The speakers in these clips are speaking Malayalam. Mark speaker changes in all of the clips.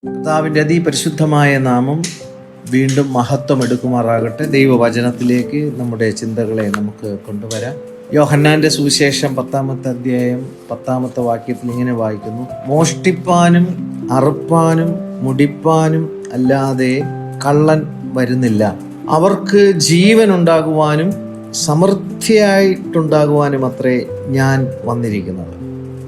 Speaker 1: കർത്താവിൻ്റെ അതിപരിശുദ്ധമായ നാമം വീണ്ടും മഹത്വം എടുക്കുമാറാകട്ടെ. ദൈവവചനത്തിലേക്ക് നമ്മുടെ ചിന്തകളെ നമുക്ക് കൊണ്ടുവരാം. യോഹന്നാന്റെ സുവിശേഷം 10-ാമത്തെ അധ്യായം 10-ാമത്തെ വാക്യത്തിൽ ഇങ്ങനെ വായിക്കുന്നു: മോഷ്ടിപ്പാനും അറുപ്പാനും മുടിപ്പാനും അല്ലാതെ കള്ളൻ വരുന്നില്ല. അവർക്ക് ജീവൻ ഉണ്ടാകുവാനും സമൃദ്ധിയായിട്ടുണ്ടാകുവാനും അത്രേ ഞാൻ വന്നിരിക്കുന്നത്.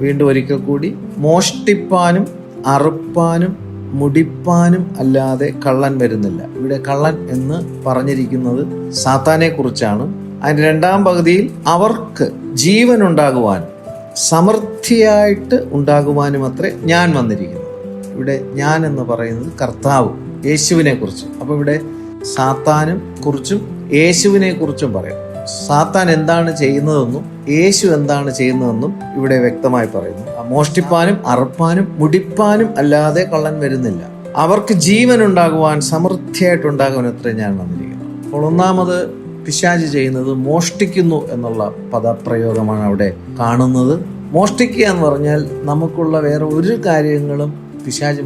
Speaker 1: വീണ്ടും ഒരിക്കൽ കൂടി: മോഷ്ടിപ്പാനും അറുപ്പാനും മുടിപ്പാനും അല്ലാതെ കള്ളൻ വരുന്നില്ല. ഇവിടെ കള്ളൻ എന്ന് പറഞ്ഞിരിക്കുന്നത് സാത്താനെ കുറിച്ചാണ്. അതിൻ്റെ രണ്ടാം പകുതിയിൽ അവർക്ക് ജീവൻ ഉണ്ടാകുവാനും സമൃദ്ധിയായിട്ട് ഉണ്ടാകുവാനും അത്രേ ഞാൻ വന്നിരിക്കുന്നു. ഇവിടെ ഞാൻ എന്ന് പറയുന്നത് കർത്താവ് യേശുവിനെ കുറിച്ച്. അപ്പോൾ ഇവിടെ സാത്താനും കുറിച്ചും യേശുവിനെ കുറിച്ചും പറയാം. സാത്താൻ എന്താണ് ചെയ്യുന്നതെന്നും യേശു എന്താണ് ചെയ്യുന്നതെന്നും ഇവിടെ വ്യക്തമായി പറയുന്നു. മോഷ്ടിപ്പാനും അറുപ്പാനും മുടിപ്പാനും അല്ലാതെ കള്ളൻ വരുന്നില്ല. അവർക്ക് ജീവൻ ഉണ്ടാകുവാൻ സമൃദ്ധിയായിട്ടുണ്ടാകുവാൻ അത്ര ഞാൻ വന്നിരിക്കുന്നു. അപ്പോൾ ഒന്നാമത് പിശാച് ചെയ്യുന്നത് മോഷ്ടിക്കുന്നു എന്നുള്ള പദപ്രയോഗമാണ് അവിടെ കാണുന്നത്. മോഷ്ടിക്കുക എന്ന് പറഞ്ഞാൽ നമുക്കുള്ള വേറെ ഒരു കാര്യങ്ങളും പിശാച്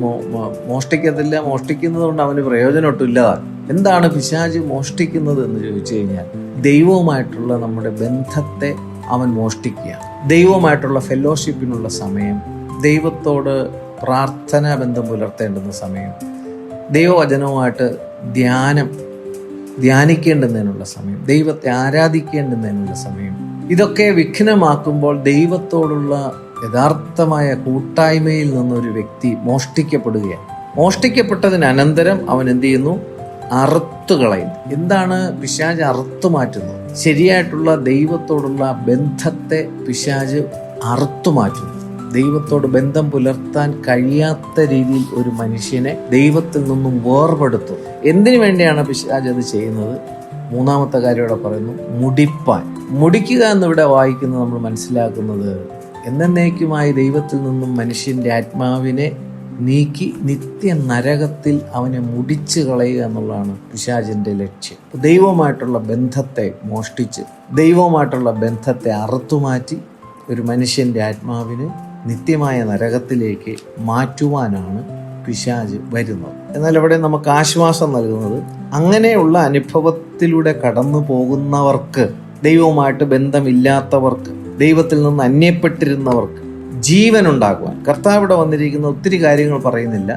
Speaker 1: മോഷ്ടിക്കത്തില്ല. മോഷ്ടിക്കുന്നത് കൊണ്ട് അവന് പ്രയോജനമൊട്ടും ഇല്ലാതാണ്. എന്താണ് പിശാച് മോഷ്ടിക്കുന്നത് എന്ന് ചോദിച്ചു കഴിഞ്ഞാൽ, ദൈവവുമായിട്ടുള്ള നമ്മുടെ ബന്ധത്തെ അവൻ മോഷ്ടിക്കുക. ദൈവവുമായിട്ടുള്ള ഫെലോഷിപ്പിനുള്ള സമയം, ദൈവത്തോട് പ്രാർത്ഥനാ ബന്ധം പുലർത്തേണ്ടുന്ന സമയം, ദൈവവചനവുമായിട്ട് ധ്യാനിക്കേണ്ടുന്നതിനുള്ള സമയം, ദൈവത്തെ ആരാധിക്കേണ്ടുന്നതിനുള്ള സമയം, ഇതൊക്കെ വിഘ്നമാക്കുമ്പോൾ ദൈവത്തോടുള്ള യഥാർത്ഥമായ കൂട്ടായ്മയിൽ നിന്നൊരു വ്യക്തി മോഷ്ടിക്കപ്പെടുകയാണ്. മോഷ്ടിക്കപ്പെട്ടതിന് അനന്തരം അവൻ എന്ത് ചെയ്യുന്നു? അറുത്തു കളയുന്നു. എന്താണ് പിശാച് അറുത്തു മാറ്റുന്നത്? ശരിയായിട്ടുള്ള ദൈവത്തോടുള്ള ബന്ധത്തെ പിശാച് അറുത്തു മാറ്റുന്നു. ദൈവത്തോട് ബന്ധം പുലർത്താൻ കഴിയാത്ത രീതിയിൽ ഒരു മനുഷ്യനെ ദൈവത്തിൽ നിന്നും വേർപെടുത്തും. എന്തിനു വേണ്ടിയാണ് പിശാച് അത് ചെയ്യുന്നത്? മൂന്നാമത്തെ കാര്യം ഇവിടെ പറയുന്നു, മുടിപ്പാൻ. മുടിക്കുക എന്നിവിടെ വായിക്കുന്നത് നമ്മൾ മനസ്സിലാക്കുന്നത്, എന്നേക്കുമായി ദൈവത്തിൽ നിന്നും മനുഷ്യന്റെ ആത്മാവിനെ നീക്കി നിത്യ നരകത്തിൽ അവനെ മുടിച്ചു കളയുക എന്നുള്ളതാണ് പിശാചിന്റെ ലക്ഷ്യം. ദൈവവുമായിട്ടുള്ള ബന്ധത്തെ മോഷ്ടിച്ച്, ദൈവവുമായിട്ടുള്ള ബന്ധത്തെ അറുത്തുമാറ്റി ഒരു മനുഷ്യന്റെ ആത്മാവിന് നിത്യമായ നരകത്തിലേക്ക് മാറ്റുവാനാണ് പിശാച് വരുന്നത്. എന്നാൽ ഇവിടെ നമുക്ക് ആശ്വാസം നൽകുന്നത്, അങ്ങനെയുള്ള അനുഭവത്തിലൂടെ കടന്നു പോകുന്നവർക്ക്, ദൈവവുമായിട്ട് ബന്ധമില്ലാത്തവർക്ക്, ദൈവത്തിൽ നിന്ന് അന്യപ്പെട്ടിരുന്നവർക്ക് ജീവൻ ഉണ്ടാകുവാൻ, കർത്താവിടെ വന്നിരിക്കുന്ന ഒത്തിരി കാര്യങ്ങൾ പറയുന്നില്ല,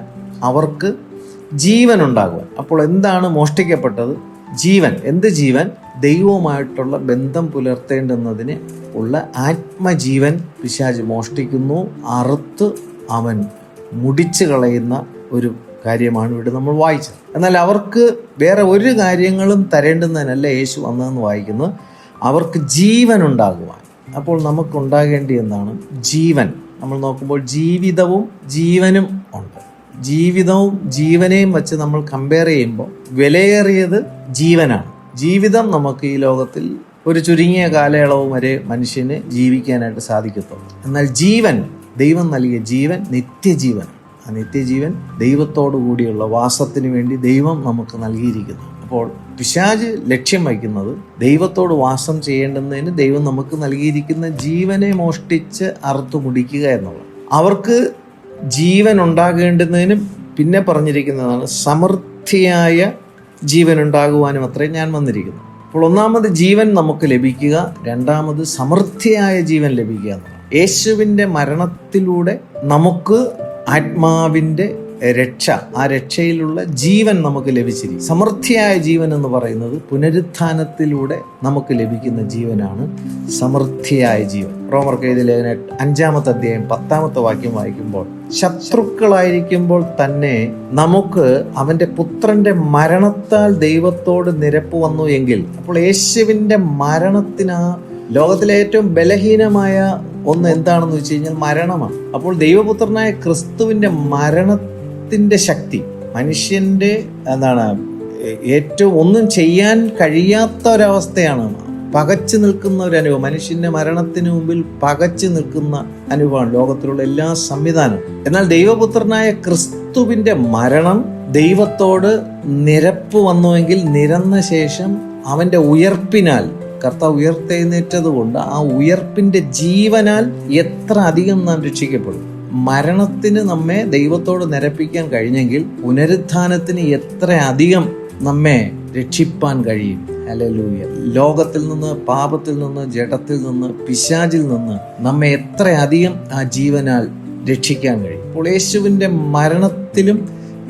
Speaker 1: അവർക്ക് ജീവൻ ഉണ്ടാകുവാൻ. അപ്പോൾ എന്താണ് മോഷ്ടിക്കപ്പെട്ടത്? ജീവൻ. എന്ത് ജീവൻ? ദൈവവുമായിട്ടുള്ള ബന്ധം പുലർത്തേണ്ടുന്നതിന് ഉള്ള ആത്മജീവൻ പിശാച് മോഷ്ടിക്കുന്നു. അറുത്ത് അവൻ മുടിച്ചു കളയുന്ന ഒരു കാര്യമാണ് ഇവിടെ നമ്മൾ വായിച്ചത്. എന്നാൽ അവർക്ക് വേറെ ഒരു കാര്യങ്ങളും തരേണ്ടുന്നതിനല്ല യേശു വന്നതെന്ന് വായിക്കുന്നത്, അവർക്ക് ജീവൻ ഉണ്ടാകുവാൻ. അപ്പോൾ നമുക്കുണ്ടാകേണ്ടി എന്താണ്? ജീവൻ. നമ്മൾ നോക്കുമ്പോൾ ജീവിതവും ജീവനും ഉണ്ട്. ജീവിതവും ജീവനെയും വെച്ച് നമ്മൾ കമ്പയർ ചെയ്യുമ്പോൾ വിലയേറിയത് ജീവനാണ്. ജീവിതം നമുക്ക് ഈ ലോകത്തിൽ ഒരു ചുരുങ്ങിയ കാലയളവ് വരെ മനുഷ്യന് ജീവിക്കാനായിട്ട് സാധിക്കത്തുള്ളൂ. എന്നാൽ ജീവൻ, ദൈവം നൽകിയ ജീവൻ നിത്യജീവൻ. ആ നിത്യജീവൻ ദൈവത്തോടു കൂടിയുള്ള വാസത്തിന് വേണ്ടി ദൈവം നമുക്ക് നൽകിയിരിക്കുന്നു. അപ്പോൾ പിശാച് ലക്ഷ്യം വയ്ക്കുന്നത് ദൈവത്തോട് വാസം ചെയ്യേണ്ടുന്നതിന് ദൈവം നമുക്ക് നൽകിയിരിക്കുന്ന ജീവനെ മോഷ്ടിച്ച് അറുത്തു മുടിക്കുക എന്നുള്ളത്. അവർക്ക് ജീവൻ ഉണ്ടാകേണ്ടുന്നതിനും പിന്നെ പറഞ്ഞിരിക്കുന്നതാണ് സമൃദ്ധിയായ ജീവൻ ഉണ്ടാകുവാനും അത്രയും ഞാൻ വന്നിരിക്കുന്നു. അപ്പോൾ ഒന്നാമത് ജീവൻ നമുക്ക് ലഭിക്കുക, രണ്ടാമത് സമൃദ്ധിയായ ജീവൻ ലഭിക്കുക എന്നുള്ളത്. യേശുവിൻ്റെ മരണത്തിലൂടെ നമുക്ക് ആത്മാവിൻ്റെ രക്ഷ, ആ രക്ഷയിലുള്ള ജീവൻ നമുക്ക് ലഭിച്ചിരിക്കും. സമൃദ്ധിയായ ജീവൻ എന്ന് പറയുന്നത് പുനരുത്ഥാനത്തിലൂടെ നമുക്ക് ലഭിക്കുന്ന ജീവനാണ് സമൃദ്ധിയായ ജീവൻ. റോമർക്ക് എഴുതിയ ലേഖനം 5-ാമത്തെ അധ്യായം 10-ാമത്തെ വാക്യം വായിക്കുമ്പോൾ, ശത്രുക്കളായിരിക്കുമ്പോൾ തന്നെ നമുക്ക് അവന്റെ പുത്രന്റെ മരണത്താൽ ദൈവത്തോട് നിരപ്പ് വന്നു എങ്കിൽ, അപ്പോൾ യേശുവിന്റെ മരണത്തിന് ലോകത്തിലെ ഏറ്റവും ബലഹീനമായ ഒന്ന് എന്താണെന്ന് വെച്ച് കഴിഞ്ഞാൽ മരണമാണ്. അപ്പോൾ ദൈവപുത്രനായ ക്രിസ്തുവിന്റെ മരണത്തിന്റെ ശക്തി മനുഷ്യന്റെ ഏറ്റവും ഒന്നും ചെയ്യാൻ കഴിയാത്ത ഒരവസ്ഥയാണ്. പകച്ചു നിൽക്കുന്ന ഒരു അനുഭവം, മനുഷ്യന്റെ മരണത്തിന് മുമ്പിൽ പകച്ചു നിൽക്കുന്ന അനുഭവമാണ് ലോകത്തിലുള്ള എല്ലാ സംവിധാനവും. എന്നാൽ ദൈവപുത്രനായ ക്രിസ്തുവിന്റെ മരണം ദൈവത്തോട് നിരപ്പ് വന്നുവെങ്കിൽ, നിരന്ന ശേഷം അവന്റെ ഉയർപ്പിനാൽ, കർത്താവ് ഉയർത്തെഴുന്നേറ്റത് കൊണ്ട് ആ ഉയർപ്പിന്റെ ജീവനാൽ എത്ര അധികം നാം രക്ഷിക്കപ്പെടും. മരണത്തിന് നമ്മെ ദൈവത്തോട് നിരപ്പിക്കാൻ കഴിഞ്ഞെങ്കിൽ പുനരുത്ഥാനത്തിന് എത്ര അധികം നമ്മെ രക്ഷിപ്പാൻ കഴിയും. ഹല്ലേലൂയ. ലോകത്തിൽ നിന്ന്, പാപത്തിൽ നിന്ന്, ജഡത്തിൽ നിന്ന്, പിശാചിൽ നിന്ന് നമ്മെ എത്ര അധികം ആ ജീവനാൽ രക്ഷിക്കാൻ കഴിയും. അപ്പോൾ യേശുവിൻ്റെ മരണത്തിലും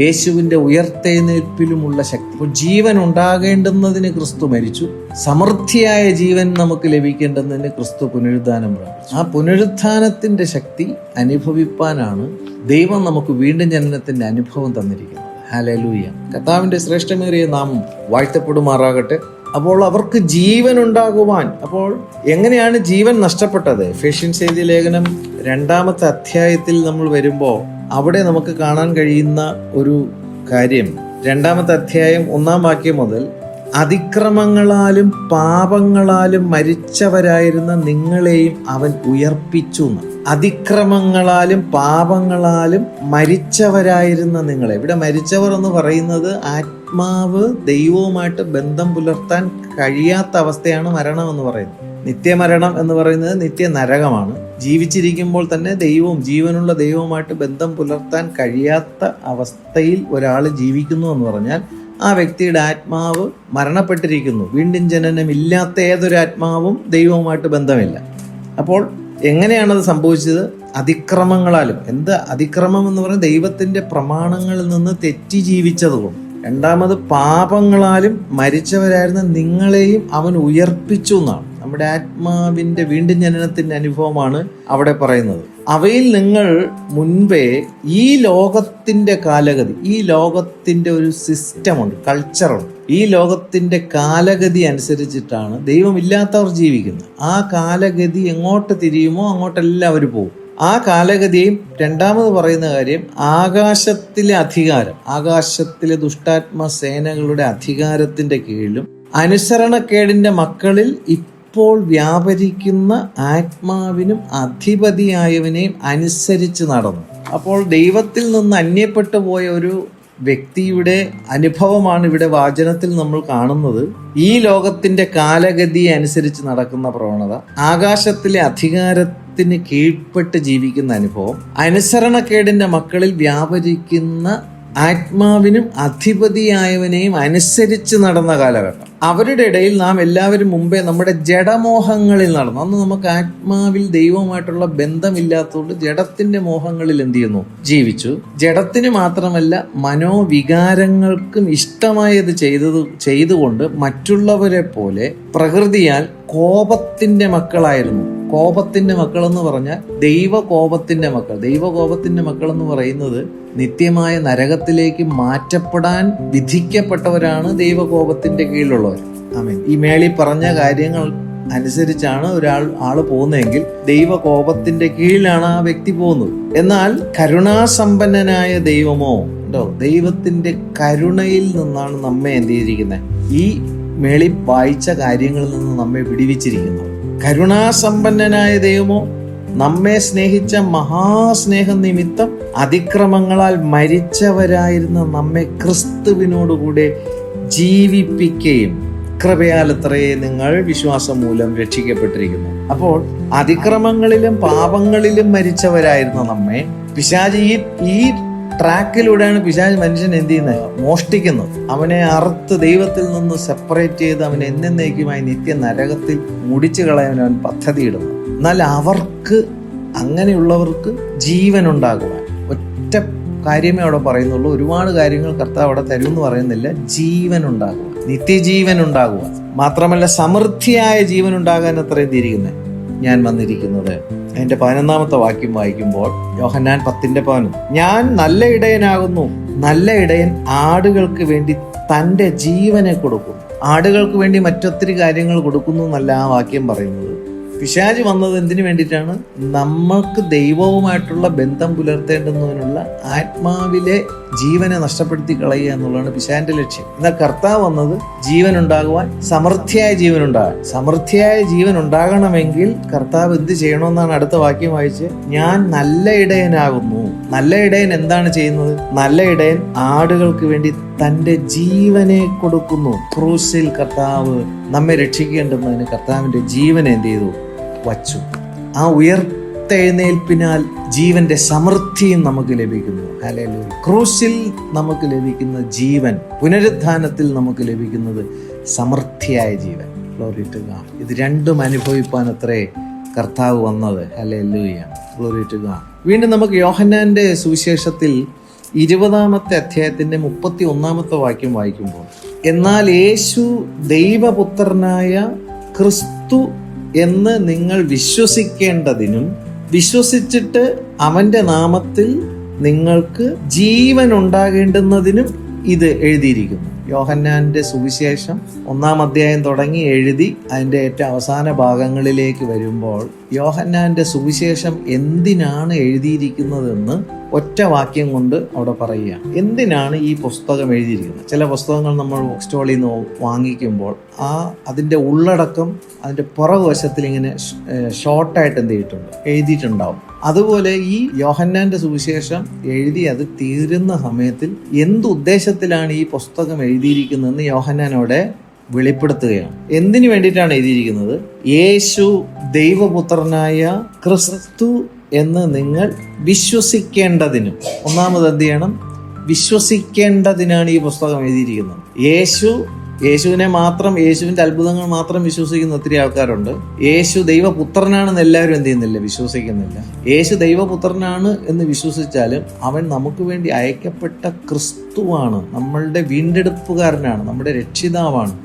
Speaker 1: യേശുവിൻ്റെ ഉയർത്തെഴുന്നേൽപ്പിലുമുള്ള ശക്തി. അപ്പോൾ ജീവൻ ഉണ്ടാകേണ്ടുന്നതിന് ക്രിസ്തു മരിച്ചു, സമൃദ്ധിയായ ജീവൻ നമുക്ക് ലഭിക്കേണ്ടുന്നതിന് ക്രിസ്തു പുനരുദ്ധാനം പ്രാപിച്ചു. ആ പുനരുദ്ധാനത്തിൻ്റെ ശക്തി അനുഭവിപ്പാനാണ് ദൈവം നമുക്ക് വീണ്ടും ജനനത്തിൻ്റെ അനുഭവം തന്നിരിക്കുന്നത്. ഹല്ലേലൂയ. കർത്താവിൻ്റെ ശ്രേഷ്ഠമേറിയ നാമം വാഴ്ത്തപ്പെടുമാറാകട്ടെ. അപ്പോൾ അവർക്ക് ജീവൻ ഉണ്ടാകുവാൻ, അപ്പോൾ എങ്ങനെയാണ് ജീവൻ നഷ്ടപ്പെട്ടത്? എഫേസ്യൻസ് എഴുതിയ ലേഖനം 2-ാമത്തെ അധ്യായത്തിൽ നമ്മൾ വരുമ്പോൾ അവിടെ നമുക്ക് കാണാൻ കഴിയുന്ന ഒരു കാര്യം, 2-ാമത്തെ അധ്യായം 1-ാം വാക്യം മുതൽ, അതിക്രമങ്ങളാലും പാപങ്ങളാലും മരിച്ചവരായിരുന്ന നിങ്ങളെയും അവൻ ഉയർപ്പിച്ചു. അതിക്രമങ്ങളാലും പാപങ്ങളാലും മരിച്ചവരായിരുന്ന നിങ്ങളെ, ഇവിടെ മരിച്ചവർ എന്ന് പറയുന്നത് ആത്മാവ് ദൈവവുമായിട്ട് ബന്ധം പുലർത്താൻ കഴിയാത്ത അവസ്ഥയാണ് മരണം എന്ന് പറയുന്നത്. നിത്യമരണം എന്ന് പറയുന്നത് നിത്യ നരകമാണ്. ജീവിച്ചിരിക്കുമ്പോൾ തന്നെ ദൈവവും ജീവനുള്ള ദൈവവുമായിട്ട് ബന്ധം പുലർത്താൻ കഴിയാത്ത അവസ്ഥയിൽ ഒരാൾ ജീവിക്കുന്നു എന്ന് പറഞ്ഞാൽ ആ വ്യക്തിയുടെ ആത്മാവ് മരണപ്പെട്ടിരിക്കുന്നു. വീണ്ടും ജനനമില്ലാത്ത ഏതൊരു ആത്മാവും ദൈവവുമായിട്ട് ബന്ധമില്ല. അപ്പോൾ എങ്ങനെയാണത് സംഭവിച്ചത്? അതിക്രമങ്ങളാലും. എന്ത് അതിക്രമം എന്ന് പറയുന്നത്? ദൈവത്തിൻ്റെ പ്രമാണങ്ങളിൽ നിന്ന് തെറ്റി ജീവിച്ചതുകൊണ്ട്. രണ്ടാമത് പാപങ്ങളാലും മരിച്ചവരായിരുന്ന നിങ്ങളെയും അവൻ ഉയർപ്പിച്ചു എന്നാണ്. നമ്മുടെ ആത്മാവിൻ്റെ വീണ്ടും ജനനത്തിൻ്റെ അനുഭവമാണ് അവിടെ പറയുന്നത്. അവയിൽ നിങ്ങൾ മുൻപേ ഈ ലോകത്തിൻ്റെ കാലഗതി, ഈ ലോകത്തിൻ്റെ ഒരു സിസ്റ്റമുണ്ട്, കൾച്ചറുണ്ട്. ഈ ലോകത്തിൻ്റെ കാലഗതി അനുസരിച്ചിട്ടാണ് ദൈവമില്ലാത്തവർ ജീവിക്കുന്നത്. ആ കാലഗതി എങ്ങോട്ട് തിരിയുമോ അങ്ങോട്ടെല്ലാം അവർ പോകും. ആ കാലഗതിയും രണ്ടാമത് പറയുന്ന കാര്യം, ആകാശത്തിലെ അധികാരം, ആകാശത്തിലെ ദുഷ്ടാത്മ സേനകളുടെ അധികാരത്തിൻ്റെ കീഴിലും അനുസരണക്കേടിൻ്റെ മക്കളിൽ ഇപ്പോൾ വ്യാപരിക്കുന്ന ആത്മാവിനും അധിപതിയായവനെയും അനുസരിച്ച് നടന്നു. അപ്പോൾ ദൈവത്തിൽ നിന്ന് അന്യപ്പെട്ടു പോയ ഒരു വ്യക്തിയുടെ അനുഭവമാണ് ഇവിടെ വാചനത്തിൽ നമ്മൾ കാണുന്നത്. ഈ ലോകത്തിന്റെ കാലഗതിയെ അനുസരിച്ച് നടക്കുന്ന പ്രവണത, ആകാശത്തിലെ അധികാരത്തിന് കീഴ്പ്പെട്ട് ജീവിക്കുന്ന അനുഭവം, അനുസരണക്കേടിന്റെ മക്കളിൽ വ്യാപരിക്കുന്ന ആത്മാവിനും അധിപതിയായവനെയും അനുസരിച്ച് നടന്ന കാലഘട്ടം. അവരുടെ ഇടയിൽ നാം എല്ലാവരും മുമ്പേ നമ്മുടെ ജഡമോഹങ്ങളിൽ നടന്നു. അന്ന് നമുക്ക് ആത്മാവിൽ ദൈവവുമായിട്ടുള്ള ബന്ധമില്ലാത്തതുകൊണ്ട് ജഡത്തിന്റെ മോഹങ്ങളിൽ എന്ത് ചെയ്യുന്നു? ജീവിച്ചു. ജഡത്തിന് മാത്രമല്ല മനോവികാരങ്ങൾക്കും ഇഷ്ടമായത് ചെയ്തുകൊണ്ട് മറ്റുള്ളവരെ പോലെ പ്രകൃതിയാൽ കോപത്തിന്റെ മക്കളായിരുന്നു. കോപത്തിന്റെ മക്കൾ എന്ന് പറഞ്ഞാൽ ദൈവകോപത്തിന്റെ മക്കൾ. ദൈവകോപത്തിന്റെ മക്കൾ എന്ന് പറയുന്നത് നിത്യമായ നരകത്തിലേക്ക് മാറ്റപ്പെടാൻ വിധിക്കപ്പെട്ടവരാണ് ദൈവകോപത്തിന്റെ കീഴിലുള്ളവർ. ആമേൻ. ഈ മേളിൽ പറഞ്ഞ കാര്യങ്ങൾ അനുസരിച്ചാണ് ആള് പോകുന്നതെങ്കിൽ ദൈവകോപത്തിന്റെ കീഴിലാണ് ആ വ്യക്തി പോകുന്നത്. എന്നാൽ കരുണാസമ്പന്നനായ ദൈവമോ ഉണ്ടോ? ദൈവത്തിന്റെ കരുണയിൽ നിന്നാണ് നമ്മെ എന്ത് ചെയ്തിരിക്കുന്നത്? ഈ മേളിൽ വായിച്ച കാര്യങ്ങളിൽ നിന്ന് നമ്മെ വിടുവിച്ചിരിക്കുന്നത്. കരുണാസമ്പന്നനായ ദൈവമോ നമ്മെ സ്നേഹിച്ച മഹാസ്നേഹം നിമിത്തം അതിക്രമങ്ങളാൽ മരിച്ചവരായിരുന്ന നമ്മെ ക്രിസ്തുവിനോടുകൂടെ ജീവിപ്പിക്കുകയും കൃപയാലത്രേ നിങ്ങൾ വിശ്വാസം മൂലം രക്ഷിക്കപ്പെട്ടിരിക്കുന്നു. അപ്പോൾ അതിക്രമങ്ങളിലും പാപങ്ങളിലും മരിച്ചവരായിരുന്ന നമ്മെ പിശാച് ഈ ട്രാക്കിലൂടെയാണ് പിശാച് മനുഷ്യൻ എന്ത് ചെയ്യുന്നത്? മോഷ്ടിക്കുന്നത്. അവനെ അറുത്ത് ദൈവത്തിൽ നിന്ന് സെപ്പറേറ്റ് ചെയ്ത് അവനെ എന്നേക്കുമായി നിത്യ നരകത്തിൽ മുടിച്ചു കളയാൻ അവൻ പദ്ധതിയിടുന്നു. എന്നാൽ അവർക്ക്, അങ്ങനെയുള്ളവർക്ക് ജീവൻ ഉണ്ടാകുവാൻ ഒറ്റ കാര്യമേ അവിടെ പറയുന്നുള്ളൂ. ഒരുപാട് കാര്യങ്ങൾ കർത്താവ് അവിടെ തരുമെന്ന് പറയുന്നില്ല. ജീവൻ ഉണ്ടാകുക, നിത്യജീവൻ ഉണ്ടാകുക, മാത്രമല്ല സമൃദ്ധിയായ ജീവൻ ഉണ്ടാകാൻ അത്രയും തിരിക്കുന്നത് ഞാൻ വന്നിരിക്കുന്നത്. അതിന്റെ 11-ാമത്തെ വാക്യം വായിക്കുമ്പോൾ യോഹന്നാൻ 10:11, ഞാൻ നല്ല ഇടയനാകുന്നു, നല്ല ഇടയൻ ആടുകൾക്ക് വേണ്ടി തൻ്റെ ജീവനെ കൊടുക്കും. ആടുകൾക്ക് വേണ്ടി മറ്റൊത്തിരി കാര്യങ്ങൾ കൊടുക്കുന്നു എന്നല്ല ആ വാക്യം പറയുന്നത്. പിശാച് വന്നത് എന്തിനു വേണ്ടിയിട്ടാണ്? നമ്മൾക്ക് ദൈവവുമായിട്ടുള്ള ബന്ധം പുലർത്തേണ്ടുന്നതിനുള്ള ആത്മാവിലെ ജീവനെ നഷ്ടപ്പെടുത്തി കളയുക എന്നുള്ളതാണ് പിശാചിന്റെ ലക്ഷ്യം. എന്നാൽ കർത്താവ് വന്നത് ജീവൻ ഉണ്ടാകുവാൻ, സമൃദ്ധിയായ ജീവൻ ഉണ്ടാകാൻ. സമൃദ്ധിയായ ജീവൻ ഉണ്ടാകണമെങ്കിൽ കർത്താവ് എന്ത് ചെയ്യണമെന്നാണ് അടുത്ത വാക്യം വായിച്ച്, ഞാൻ നല്ല ഇടയനാകുന്നു. നല്ല ഇടയൻ എന്താണ് ചെയ്യുന്നത്? നല്ല ഇടയൻ ആടുകൾക്ക് വേണ്ടി തൻ്റെ ജീവനെ കൊടുക്കുന്നു. ക്രൂസിൽ കർത്താവ് നമ്മെ രക്ഷിക്കേണ്ടുന്നതിന് കർത്താവിൻ്റെ ജീവനെ എന്ത് ചെയ്തു? വച്ചു. ആ ഉയർത്തെഴുന്നേൽപ്പിനാൽ ജീവന്റെ സമൃദ്ധിയും നമുക്ക് ലഭിക്കുന്നു. ഹല്ലേലൂയ. ക്രൂശിൽ നമുക്ക് ലഭിക്കുന്ന ജീവൻ, പുനരുത്ഥാനത്തിൽ നമുക്ക് ലഭിക്കുന്നത് സമൃദ്ധിയായ ജീവൻ. Glory to God. ഇത് രണ്ടും അനുഭവിപ്പാൻ അത്രേ കർത്താവ് വന്നത്. ഹല്ലേലൂയ. Glory to God. വീണ്ടും നമുക്ക് യോഹന്നാന്റെ സുവിശേഷത്തിൽ 20-ാമത്തെ അധ്യായത്തിന്റെ 31-ാമത്തെ വാക്യം വായിക്കുമ്പോൾ, എന്നാൽ യേശു ദൈവപുത്രനായ ക്രിസ്തു എന്ന് നിങ്ങൾ വിശ്വസിക്കേണ്ടതിനും വിശ്വസിച്ചിട്ട് അവന്റെ നാമത്തിൽ നിങ്ങൾക്ക് ജീവൻ ഉണ്ടാകേണ്ടുന്നതിനും ഇത് എഴുതിയിരിക്കുന്നു. യോഹന്നാന്റെ സുവിശേഷം 1-ാം അധ്യായം തുടങ്ങി എഴുതി അതിൻ്റെ ഏറ്റവും അവസാന ഭാഗങ്ങളിലേക്ക് വരുമ്പോൾ യോഹന്നാന്റെ സുവിശേഷം എന്തിനാണ് എഴുതിയിരിക്കുന്നതെന്ന് ഒറ്റ വാക്യം കൊണ്ട് അവിടെ പറയുക. എന്തിനാണ് ഈ പുസ്തകം എഴുതിയിരിക്കുന്നത്? ചില പുസ്തകങ്ങൾ നമ്മൾ ബുക്ക് സ്റ്റോളിൽ നിന്ന് വാങ്ങിക്കുമ്പോൾ അതിൻ്റെ ഉള്ളടക്കം അതിൻ്റെ പുറകുവശത്തിൽ ഇങ്ങനെ ഷോർട്ടായിട്ട് എഴുതിയിട്ടുണ്ടാവും. അതുപോലെ ഈ യോഹന്നാന്റെ സുവിശേഷം എഴുതി അത് തീരുന്ന സമയത്തിൽ എന്തുദ്ദേശത്തിലാണ് ഈ പുസ്തകം എഴുതിയിരിക്കുന്നതെന്ന് യോഹന്നാനോടെ വെളിപ്പെടുത്തുകയാണ്. എന്തിനു വേണ്ടിയിട്ടാണ് എഴുതിയിരിക്കുന്നത്? യേശു ദൈവപുത്രനായ ക്രിസ്തു എന്ന് നിങ്ങൾ വിശ്വസിക്കേണ്ടതിനും. ഒന്നാമത് എന്ത് ചെയ്യണം? വിശ്വസിക്കേണ്ടതിനാണ് ഈ പുസ്തകം എഴുതിയിരിക്കുന്നത്. യേശുവിനെ മാത്രം, യേശുവിന്റെ അത്ഭുതങ്ങൾ മാത്രം വിശ്വസിക്കുന്ന ഒത്തിരി ആൾക്കാരുണ്ട്. യേശു ദൈവപുത്രനാണെന്ന് എല്ലാവരും എന്ത് ചെയ്യുന്നില്ല? വിശ്വസിക്കുന്നില്ല. യേശു ദൈവപുത്രനാണ് എന്ന് വിശ്വസിച്ചാലും അവൻ നമുക്ക് വേണ്ടി അയക്കപ്പെട്ട ക്രിസ്തുവാണ്, നമ്മളുടെ വീണ്ടെടുപ്പുകാരനാണ്, നമ്മുടെ രക്ഷിതാവാണ്,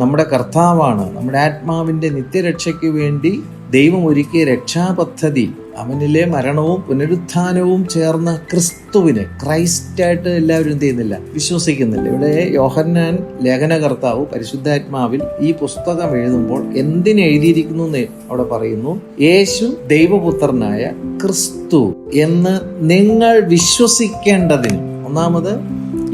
Speaker 1: നമ്മുടെ കർത്താവാണ്, നമ്മുടെ ആത്മാവിന്റെ നിത്യരക്ഷയ്ക്ക് വേണ്ടി ദൈവം ഒരുക്കിയ രക്ഷാപദ്ധതി, അവനിലെ മരണവും പുനരുത്ഥാനവും ചേർന്ന ക്രിസ്തുവിനെ, ക്രൈസ്റ്റായിട്ട് എല്ലാവരും എന്ത് ചെയ്യുന്നില്ല? വിശ്വസിക്കുന്നില്ല. ഇവിടെ യോഹന്നാൻ ലേഖനകർത്താവ് പരിശുദ്ധാത്മാവിൽ ഈ പുസ്തകം എഴുതുമ്പോൾ എന്തിന് എഴുതിയിരിക്കുന്നു എന്ന് അവിടെ പറയുന്നു. യേശു ദൈവപുത്രനായ ക്രിസ്തു എന്ന് നിങ്ങൾ വിശ്വസിക്കേണ്ടതിന്. ഒന്നാമത്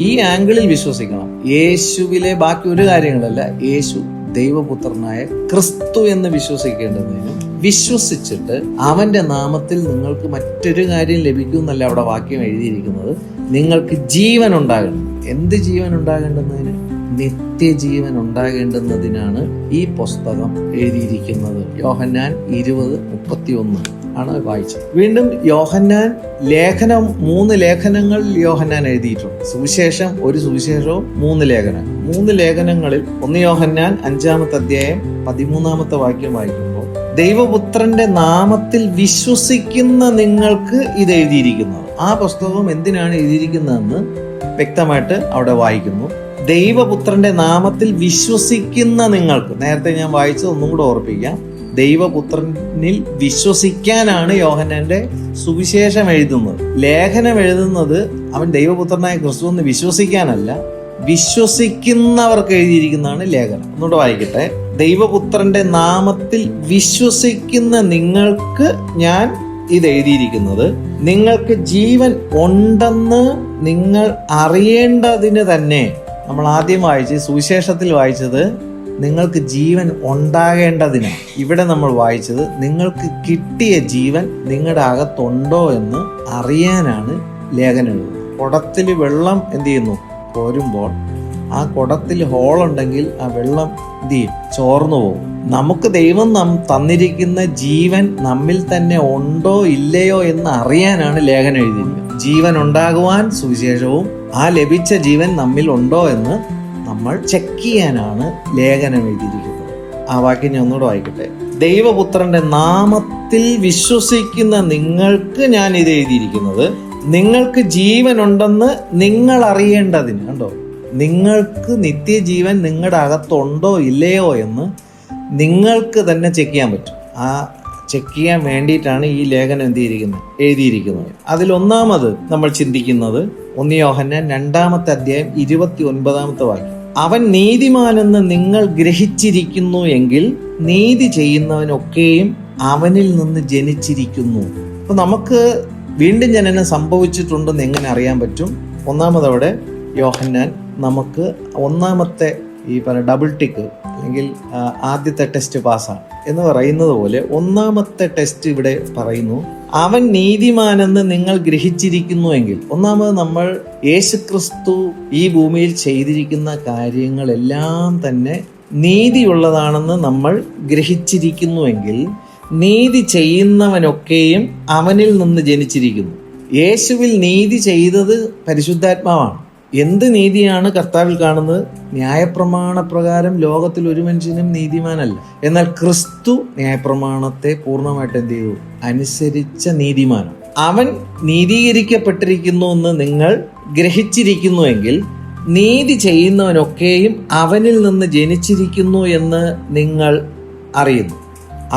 Speaker 1: ഈ ആംഗിളിൽ വിശ്വസിക്കണം. യേശുവിലെ ബാക്കി ഒരു കാര്യങ്ങളല്ല, യേശു ദൈവപുത്രനായ ക്രിസ്തു എന്ന് വിശ്വസിക്കേണ്ടതിനും വിശ്വസിച്ചിട്ട് അവന്റെ നാമത്തിൽ നിങ്ങൾക്ക് മറ്റൊരു കാര്യം ലഭിക്കും എന്നല്ല അവിടെ വാക്യം എഴുതിയിരിക്കുന്നത്. നിങ്ങൾക്ക് ജീവൻ ഉണ്ടാകണം. എന്ത് ജീവൻ ഉണ്ടാകേണ്ടുന്നതിന്? നിത്യജീവൻ ഉണ്ടാകേണ്ടുന്നതിനാണ് ഈ പുസ്തകം എഴുതിയിരിക്കുന്നത്. യോഹന്നാൻ 20:31 ആണ് വായിച്ചത്. വീണ്ടും യോഹന്നാൻ 3 ലേഖനങ്ങൾ യോഹന്നാൻ എഴുതിയിട്ടുണ്ട്. സുവിശേഷം, ഒരു സുവിശേഷവും 3 ലേഖനം. 3 ലേഖനങ്ങളിൽ 1 യോഹന്നാൻ 5-ാമത്തെ അധ്യായം 13-ാമത്തെ വാക്യം വായിക്കുമ്പോൾ, ദൈവപുത്രന്റെ നാമത്തിൽ വിശ്വസിക്കുന്ന നിങ്ങൾക്ക് ഇത് എഴുതിയിരിക്കുന്നത്. ആ പുസ്തകം എന്തിനാണ് എഴുതിയിരിക്കുന്നതെന്ന് വ്യക്തമായിട്ട് അവിടെ വായിക്കുന്നു. ദൈവപുത്രന്റെ നാമത്തിൽ വിശ്വസിക്കുന്ന നിങ്ങൾക്ക്. നേരത്തെ ഞാൻ വായിച്ചത് ഒന്നും കൂടെ ഓർപ്പിക്കാം. ദൈവപുത്രനിൽ വിശ്വസിക്കാനാണ് യോഹന്നാന്റെ സുവിശേഷം എഴുതുന്നത്. ലേഖനം എഴുതുന്നത് അവൻ ദൈവപുത്രനായ ക്രിസ്തു എന്ന് വിശ്വസിക്കാനല്ല, വിശ്വസിക്കുന്നവർക്ക് എഴുതിയിരിക്കുന്നതാണ് ലേഖനം. ഒന്നുകൂടെ വായിക്കട്ടെ. ദൈവപുത്രന്റെ നാമത്തിൽ വിശ്വസിക്കുന്ന നിങ്ങൾക്ക് ഞാൻ ഇത് എഴുതിയിരിക്കുന്നത്, നിങ്ങൾക്ക് ജീവൻ ഉണ്ടെന്ന് നിങ്ങൾ അറിയേണ്ടതിന് തന്നെ. നമ്മൾ ആദ്യം സുവിശേഷത്തിൽ വായിച്ചത് നിങ്ങൾക്ക് ജീവൻ ഉണ്ടാകേണ്ടതിന്. ഇവിടെ നമ്മൾ വായിച്ചത് നിങ്ങൾക്ക് കിട്ടിയ ജീവൻ നിങ്ങളുടെ അകത്തുണ്ടോ എന്ന് അറിയാനാണ് ലേഖനം എഴുതുന്നത്. കുടത്തിൽ വെള്ളം എന്ത് ചെയ്യുന്നു? കോരുമ്പോൾ ആ കുടത്തിൽ ഹോളുണ്ടെങ്കിൽ ആ വെള്ളം എന്ത് ചെയ്യും? ചോർന്നു പോകും. നമുക്ക് ദൈവം തന്നിരിക്കുന്ന ജീവൻ നമ്മിൽ തന്നെ ഉണ്ടോ ഇല്ലയോ എന്ന് അറിയാനാണ് ലേഖനം എഴുതിയിരിക്കുന്നത്. ജീവൻ ഉണ്ടാകുവാൻ സുവിശേഷവും ആ ലഭിച്ച ജീവൻ നമ്മിൽ ഉണ്ടോ എന്ന് നമ്മൾ ചെക്ക് ചെയ്യാനാണ് ലേഖനം എഴുതിയിരിക്കുന്നത്. ആ വാക്യം ഞാൻ ഒന്നുകൂടെ വായിക്കട്ടെ. ദൈവപുത്രന്റെ നാമത്തിൽ വിശ്വസിക്കുന്ന നിങ്ങൾക്ക് ഞാൻ ഇത് എഴുതിയിരിക്കുന്നത്, നിങ്ങൾക്ക് ജീവൻ ഉണ്ടെന്ന് നിങ്ങൾ അറിയേണ്ടതിന്. കണ്ടോ? നിങ്ങൾക്ക് നിത്യജീവൻ നിങ്ങളുടെ അകത്തുണ്ടോ ഇല്ലയോ എന്ന് നിങ്ങൾക്ക് തന്നെ ചെക്ക് ചെയ്യാൻ പറ്റും. ആ ചെക്ക് ചെയ്യാൻ വേണ്ടിയിട്ടാണ് ഈ ലേഖനം എഴുതിയിരിക്കുന്നത്. അതിലൊന്നാമത് നമ്മൾ ചിന്തിക്കുന്നത് 1 യോഹന്നാൻ 2-ാമത്തെ അധ്യായം 29-ാമത്തെ വാക്യം. അവൻ നീതിമാനെന്ന് നിങ്ങൾ ഗ്രഹിച്ചിരിക്കുന്നു എങ്കിൽ നീതി ചെയ്യുന്നവനൊക്കെയും അവനിൽ നിന്ന് ജനിച്ചിരിക്കുന്നു. അപ്പൊ നമുക്ക് വീണ്ടും ജനനം സംഭവിച്ചിട്ടുണ്ടെന്ന് എങ്ങനെ അറിയാൻ പറ്റും? ഒന്നാമതവിടെ യോഹന്നാൻ നമുക്ക് 1-ാമത്തെ ഡബിൾ ടിക്ക് അല്ലെങ്കിൽ ആദ്യത്തെ ടെസ്റ്റ് പാസ്സാണ് എന്ന് പറയുന്നത് പോലെ 1-ാമത്തെ ടെസ്റ്റ് ഇവിടെ പറയുന്നു, അവൻ നീതിമാനെന്ന് നിങ്ങൾ ഗ്രഹിച്ചിരിക്കുന്നു എങ്കിൽ. ഒന്നാമത് നമ്മൾ യേശുക്രിസ്തു ഈ ഭൂമിയിൽ ചെയ്തിരിക്കുന്ന കാര്യങ്ങളെല്ലാം തന്നെ നീതിയുള്ളതാണെന്ന് നമ്മൾ ഗ്രഹിച്ചിരിക്കുന്നുവെങ്കിൽ നീതി ചെയ്യുന്നവനൊക്കെയും അവനിൽ നിന്ന് ജനിച്ചിരിക്കുന്നു. യേശുവിൽ നീതി ചെയ്തത് പരിശുദ്ധാത്മാവാണ്. എന്ത് നീതിയാണ് കർത്താവിൽ കാണുന്നത്? ന്യായപ്രമാണ പ്രകാരം ലോകത്തിൽ ഒരു മനുഷ്യനും നീതിമാനല്ല. എന്നാൽ ക്രിസ്തു ന്യായപ്രമാണത്തെ പൂർണ്ണമായിട്ട് എന്ത് ചെയ്തു? അനുസരിച്ച നീതിമാനാണ്. അവൻ നീതീകരിക്കപ്പെട്ടിരിക്കുന്നു എന്ന് നിങ്ങൾ ഗ്രഹിച്ചിരിക്കുന്നുവെങ്കിൽ നീതി ചെയ്യുന്നവനൊക്കെയും അവനിൽ നിന്ന് ജനിച്ചിരിക്കുന്നു എന്ന് നിങ്ങൾ അറിയുന്നു.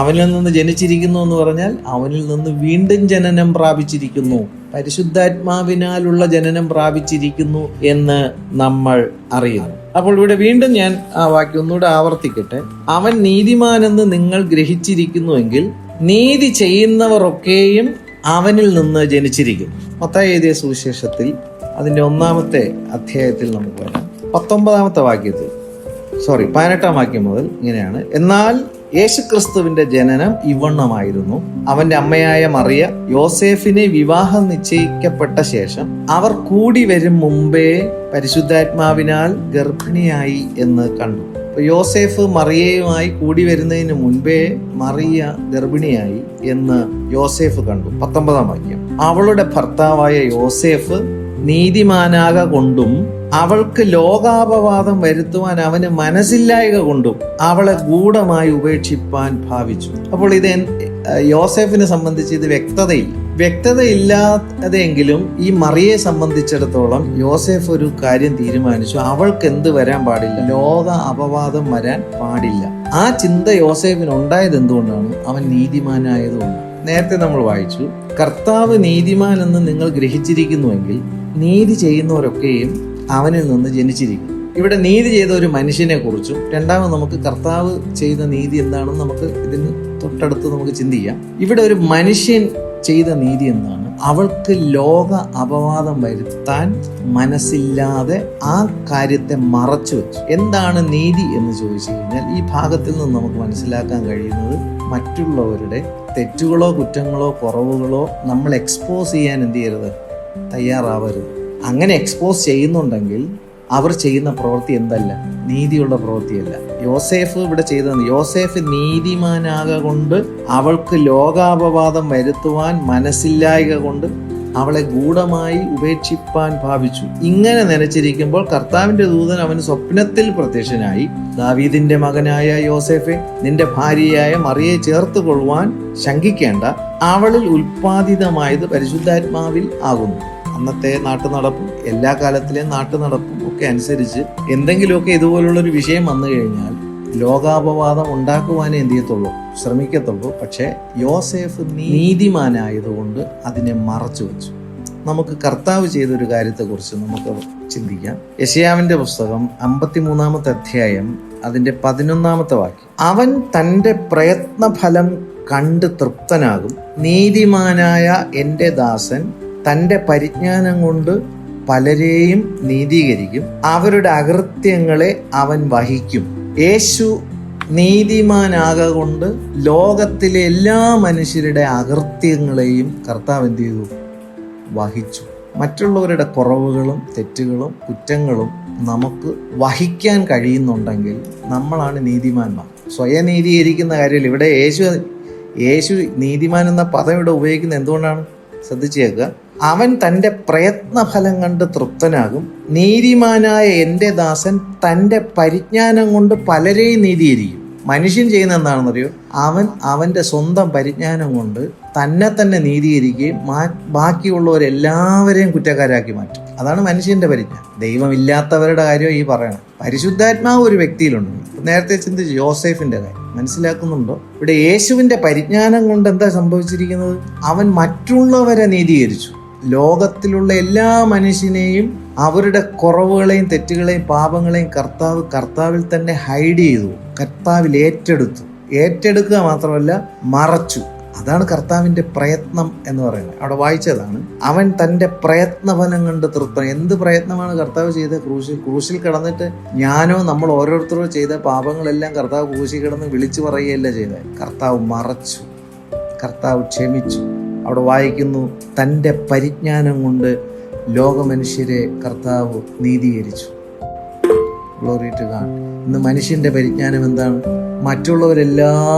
Speaker 1: അവനിൽ നിന്ന് ജനിച്ചിരിക്കുന്നു എന്ന് പറഞ്ഞാൽ അവനിൽ നിന്ന് വീണ്ടും ജനനം പ്രാപിച്ചിരിക്കുന്നു, പരിശുദ്ധാത്മാവിനാലുള്ള ജനനം പ്രാപിച്ചിരിക്കുന്നു എന്ന് നമ്മൾ അറിയുന്നു. അപ്പോൾ ഇവിടെ വീണ്ടും ഞാൻ ആ വാക്യം ഒന്നുകൂടെ ആവർത്തിക്കട്ടെ. അവൻ നീതിമാനെന്ന് നിങ്ങൾ ഗ്രഹിച്ചിരിക്കുന്നുവെങ്കിൽ നീതി ചെയ്യുന്നവരൊക്കെയും അവനിൽ നിന്ന് ജനിച്ചിരിക്കുന്നു. മത്തായി എഴുതിയ സുവിശേഷത്തിൽ അതിൻ്റെ 1-ാമത്തെ അധ്യായത്തിൽ നമുക്ക് വരാം. 19-ാമത്തെ വാക്യത്തിൽ 18-ാം വാക്യം മുതൽ ഇങ്ങനെയാണ്: എന്നാൽ യേശുക്രിസ്തുവിന്റെ ജനനം ഇവണ്ണമായിരുന്നു. അവന്റെ അമ്മയായ മറിയ യോസേഫിനെ വിവാഹം നിശ്ചയിക്കപ്പെട്ട ശേഷം അവർ കൂടി വരും മുമ്പേ പരിശുദ്ധാത്മാവിനാൽ ഗർഭിണിയായി എന്ന് കണ്ടു. യോസേഫ് മറിയയുമായി കൂടി വരുന്നതിന് മുൻപേ മറിയ ഗർഭിണിയായി എന്ന് യോസേഫ് കണ്ടു. 19-ാം വാക്യം: അവളുടെ ഭർത്താവായ യോസേഫ് നീതിമാനാക കൊണ്ടും അവൾക്ക് ലോകാപവാദം വരുത്തുവാൻ അവന് മനസ്സില്ലായക കൊണ്ടും അവളെ ഗൂഢമായി ഉപേക്ഷിപ്പാൻ ഭാവിച്ചു. അപ്പോൾ ഇത് യോസേഫിനെ സംബന്ധിച്ച് ഇത് വ്യക്തതയില്ലാതെങ്കിലും ഈ മറിയെ സംബന്ധിച്ചിടത്തോളം യോസേഫ് ഒരു കാര്യം തീരുമാനിച്ചു: അവൾക്ക് എന്ത് വരാൻ പാടില്ല? ലോക അപവാദം വരാൻ പാടില്ല. ആ ചിന്ത യോസേഫിന് ഉണ്ടായത് എന്തുകൊണ്ടാണ്? അവൻ നീതിമാനായതുകൊണ്ട്. നേരത്തെ നമ്മൾ വായിച്ചു, കർത്താവ് നീതിമാൻ എന്ന് നിങ്ങൾ ഗ്രഹിച്ചിരിക്കുന്നുവെങ്കിൽ നീതി ചെയ്യുന്നവരൊക്കെയും അവനിൽ നിന്ന് ജനിച്ചിരിക്കുന്നു. ഇവിടെ നീതി ചെയ്ത ഒരു മനുഷ്യനെ കുറിച്ചും, രണ്ടാമത് നമുക്ക് കർത്താവ് ചെയ്ത നീതി എന്താണെന്ന് നമുക്ക് ഇതിന് തൊട്ടടുത്ത് നമുക്ക് ചിന്തിക്കാം. ഇവിടെ ഒരു മനുഷ്യൻ ചെയ്ത നീതി എന്താണ്? അവൾക്ക് ലോക അപവാദം വരുത്താൻ മനസ്സില്ലാതെ ആ കാര്യത്തെ മറച്ചു വെച്ചു. എന്താണ് നീതി എന്ന് ചോദിച്ചു കഴിഞ്ഞാൽ ഈ ഭാഗത്തിൽ നിന്ന് നമുക്ക് മനസ്സിലാക്കാൻ കഴിയുന്നത്, മറ്റുള്ളവരുടെ തെറ്റുകളോ കുറ്റങ്ങളോ കുറവുകളോ നമ്മൾ എക്സ്പോസ് ചെയ്യാൻ എന്ത് ചെയ്യരുത്? തയ്യാറാവരുത്. അങ്ങനെ എക്സ്പോസ് ചെയ്യുന്നുണ്ടെങ്കിൽ അവർ ചെയ്യുന്ന പ്രവൃത്തി എന്തല്ല? നീതിയുള്ള പ്രവൃത്തിയല്ല. യോസേഫ് ഇവിടെ ചെയ്തത്, യോസേഫ് നീതിമാനാകൊണ്ട് അവൾക്ക് ലോകാപവാദം വരുത്തുവാൻ മനസ്സില്ലായക കൊണ്ട് അവളെ ഗൂഢമായി ഉപേക്ഷിപ്പാൻ ഭാവിച്ചു. ഇങ്ങനെ നനച്ചിരിക്കുമ്പോൾ കർത്താവിന്റെ ദൂതൻ അവന് സ്വപ്നത്തിൽ പ്രത്യക്ഷനായി: ദാവീദിന്റെ മകനായ യോസേഫെ, നിന്റെ ഭാര്യയായ മറിയെ ചേർത്ത് കൊള്ളുവാൻ ശങ്കിക്കേണ്ട. അവളിൽ ഉൽപ്പാദിതമായത് പരിശുദ്ധാത്മാവിൽ ആകുന്നു. അന്നത്തെ നാട്ടുനടപ്പും എല്ലാ കാലത്തിലെയും നാട്ടുനടപ്പും ഒക്കെ അനുസരിച്ച് എന്തെങ്കിലുമൊക്കെ ഇതുപോലുള്ളൊരു വിഷയം വന്നു കഴിഞ്ഞാൽ ലോകാപവാദം ഉണ്ടാക്കുവാനേ എന്ത് ചെയ്യത്തുള്ളൂ? ശ്രമിക്കത്തുള്ളൂ. പക്ഷേ യോസേഫ് നീതിമാനായതുകൊണ്ട് അതിനെ മറച്ചു വെച്ചു. നമുക്ക് കർത്താവ് ചെയ്തൊരു കാര്യത്തെക്കുറിച്ച് നമുക്ക് ചിന്തിക്കാം. യെശയ്യാവിന്റെ പുസ്തകം 53-ാമത്തെ അധ്യായം അതിന്റെ 11-ാമത്തെ വാക്യം: അവൻ തൻ്റെ പ്രയത്നഫലം കണ്ട് തൃപ്തനാകും. നീതിമാനായ എൻ്റെ ദാസൻ തൻ്റെ പരിജ്ഞാനം കൊണ്ട് പലരെയും നീതീകരിക്കും. അവരുടെ അകൃത്യങ്ങളെ അവൻ വഹിക്കും. യേശു നീതിമാനാകൊണ്ട് ലോകത്തിലെ എല്ലാ മനുഷ്യരുടെ അകൃത്യങ്ങളെയും കർത്താവ് എന്ത് ചെയ്തു? വഹിച്ചു. മറ്റുള്ളവരുടെ കുറവുകളും തെറ്റുകളും കുറ്റങ്ങളും നമുക്ക് വഹിക്കാൻ കഴിയുന്നുണ്ടെങ്കിൽ നമ്മളാണ് നീതിമാന്മാർ. സ്വയം നീതീകരിക്കുന്ന കാര്യത്തിൽ ഇവിടെ യേശു നീതിമാൻ എന്ന പദം ഇവിടെ ഉപയോഗിക്കുന്നത് എന്തുകൊണ്ടാണ്? ശ്രദ്ധിച്ചേക്കുക. അവൻ തൻ്റെ പ്രയത്നഫലം കണ്ട് തൃപ്തനാകും. നീതിമാനായ എൻ്റെ ദാസൻ തൻ്റെ പരിജ്ഞാനം കൊണ്ട് പലരെയും നീതീകരിക്കും. മനുഷ്യൻ ചെയ്യുന്ന എന്താണെന്നറിയോ? അവൻ്റെ സ്വന്തം പരിജ്ഞാനം കൊണ്ട് തന്നെ നീതീകരിക്കുകയും ബാക്കിയുള്ളവരെല്ലാവരെയും കുറ്റക്കാരാക്കി മാറ്റും. അതാണ് മനുഷ്യന്റെ പരിജ്ഞാനം. ദൈവമില്ലാത്തവരുടെ കാര്യം ഈ പറയണം. പരിശുദ്ധാത്മാവ് ഒരു വ്യക്തിയിലുണ്ട്. നേരത്തെ ചിന്തിച്ച് യോസേഫിന്റെ കാര്യം മനസ്സിലാക്കുന്നുണ്ടോ? ഇവിടെ യേശുവിന്റെ പരിജ്ഞാനം കൊണ്ട് എന്താ സംഭവിച്ചിരിക്കുന്നത്? അവൻ മറ്റുള്ളവരെ നീതീകരിച്ചു. ലോകത്തിലുള്ള എല്ലാ മനുഷ്യനെയും അവരുടെ കുറവുകളെയും തെറ്റുകളെയും പാപങ്ങളെയും കർത്താവിൽ തന്നെ ഹൈഡ് ചെയ്തു. കർത്താവിൽ ഏറ്റെടുക്കുക മാത്രമല്ല മറച്ചു. അതാണ് കർത്താവിന്റെ പ്രയത്നം എന്ന് പറയുന്നത്. അവിടെ വായിച്ചതാണ്, അവൻ തൻ്റെ പ്രയത്നഫലം കണ്ട് തൃപ്തൻ. എന്ത് പ്രയത്നമാണ് കർത്താവ് ചെയ്ത? ക്രൂശിൽ കിടന്നിട്ട് നമ്മൾ ഓരോരുത്തരും ചെയ്ത പാപങ്ങളെല്ലാം കർത്താവ് ക്രൂശിൽ കിടന്ന് വിളിച്ചു പറയുകയല്ല ചെയ്തത്. കർത്താവ് മറച്ചു, കർത്താവ് ക്ഷമിച്ചു. അവിടെ വായിക്കുന്നു, തൻ്റെ പരിജ്ഞാനം കൊണ്ട് ലോകമനുഷ്യരെ കർത്താവ് നീതീകരിച്ചു. Glory to God. ഇന്ന് മനുഷ്യന്റെ പരിജ്ഞാനം എന്താണ്? മറ്റുള്ളവരെല്ലാ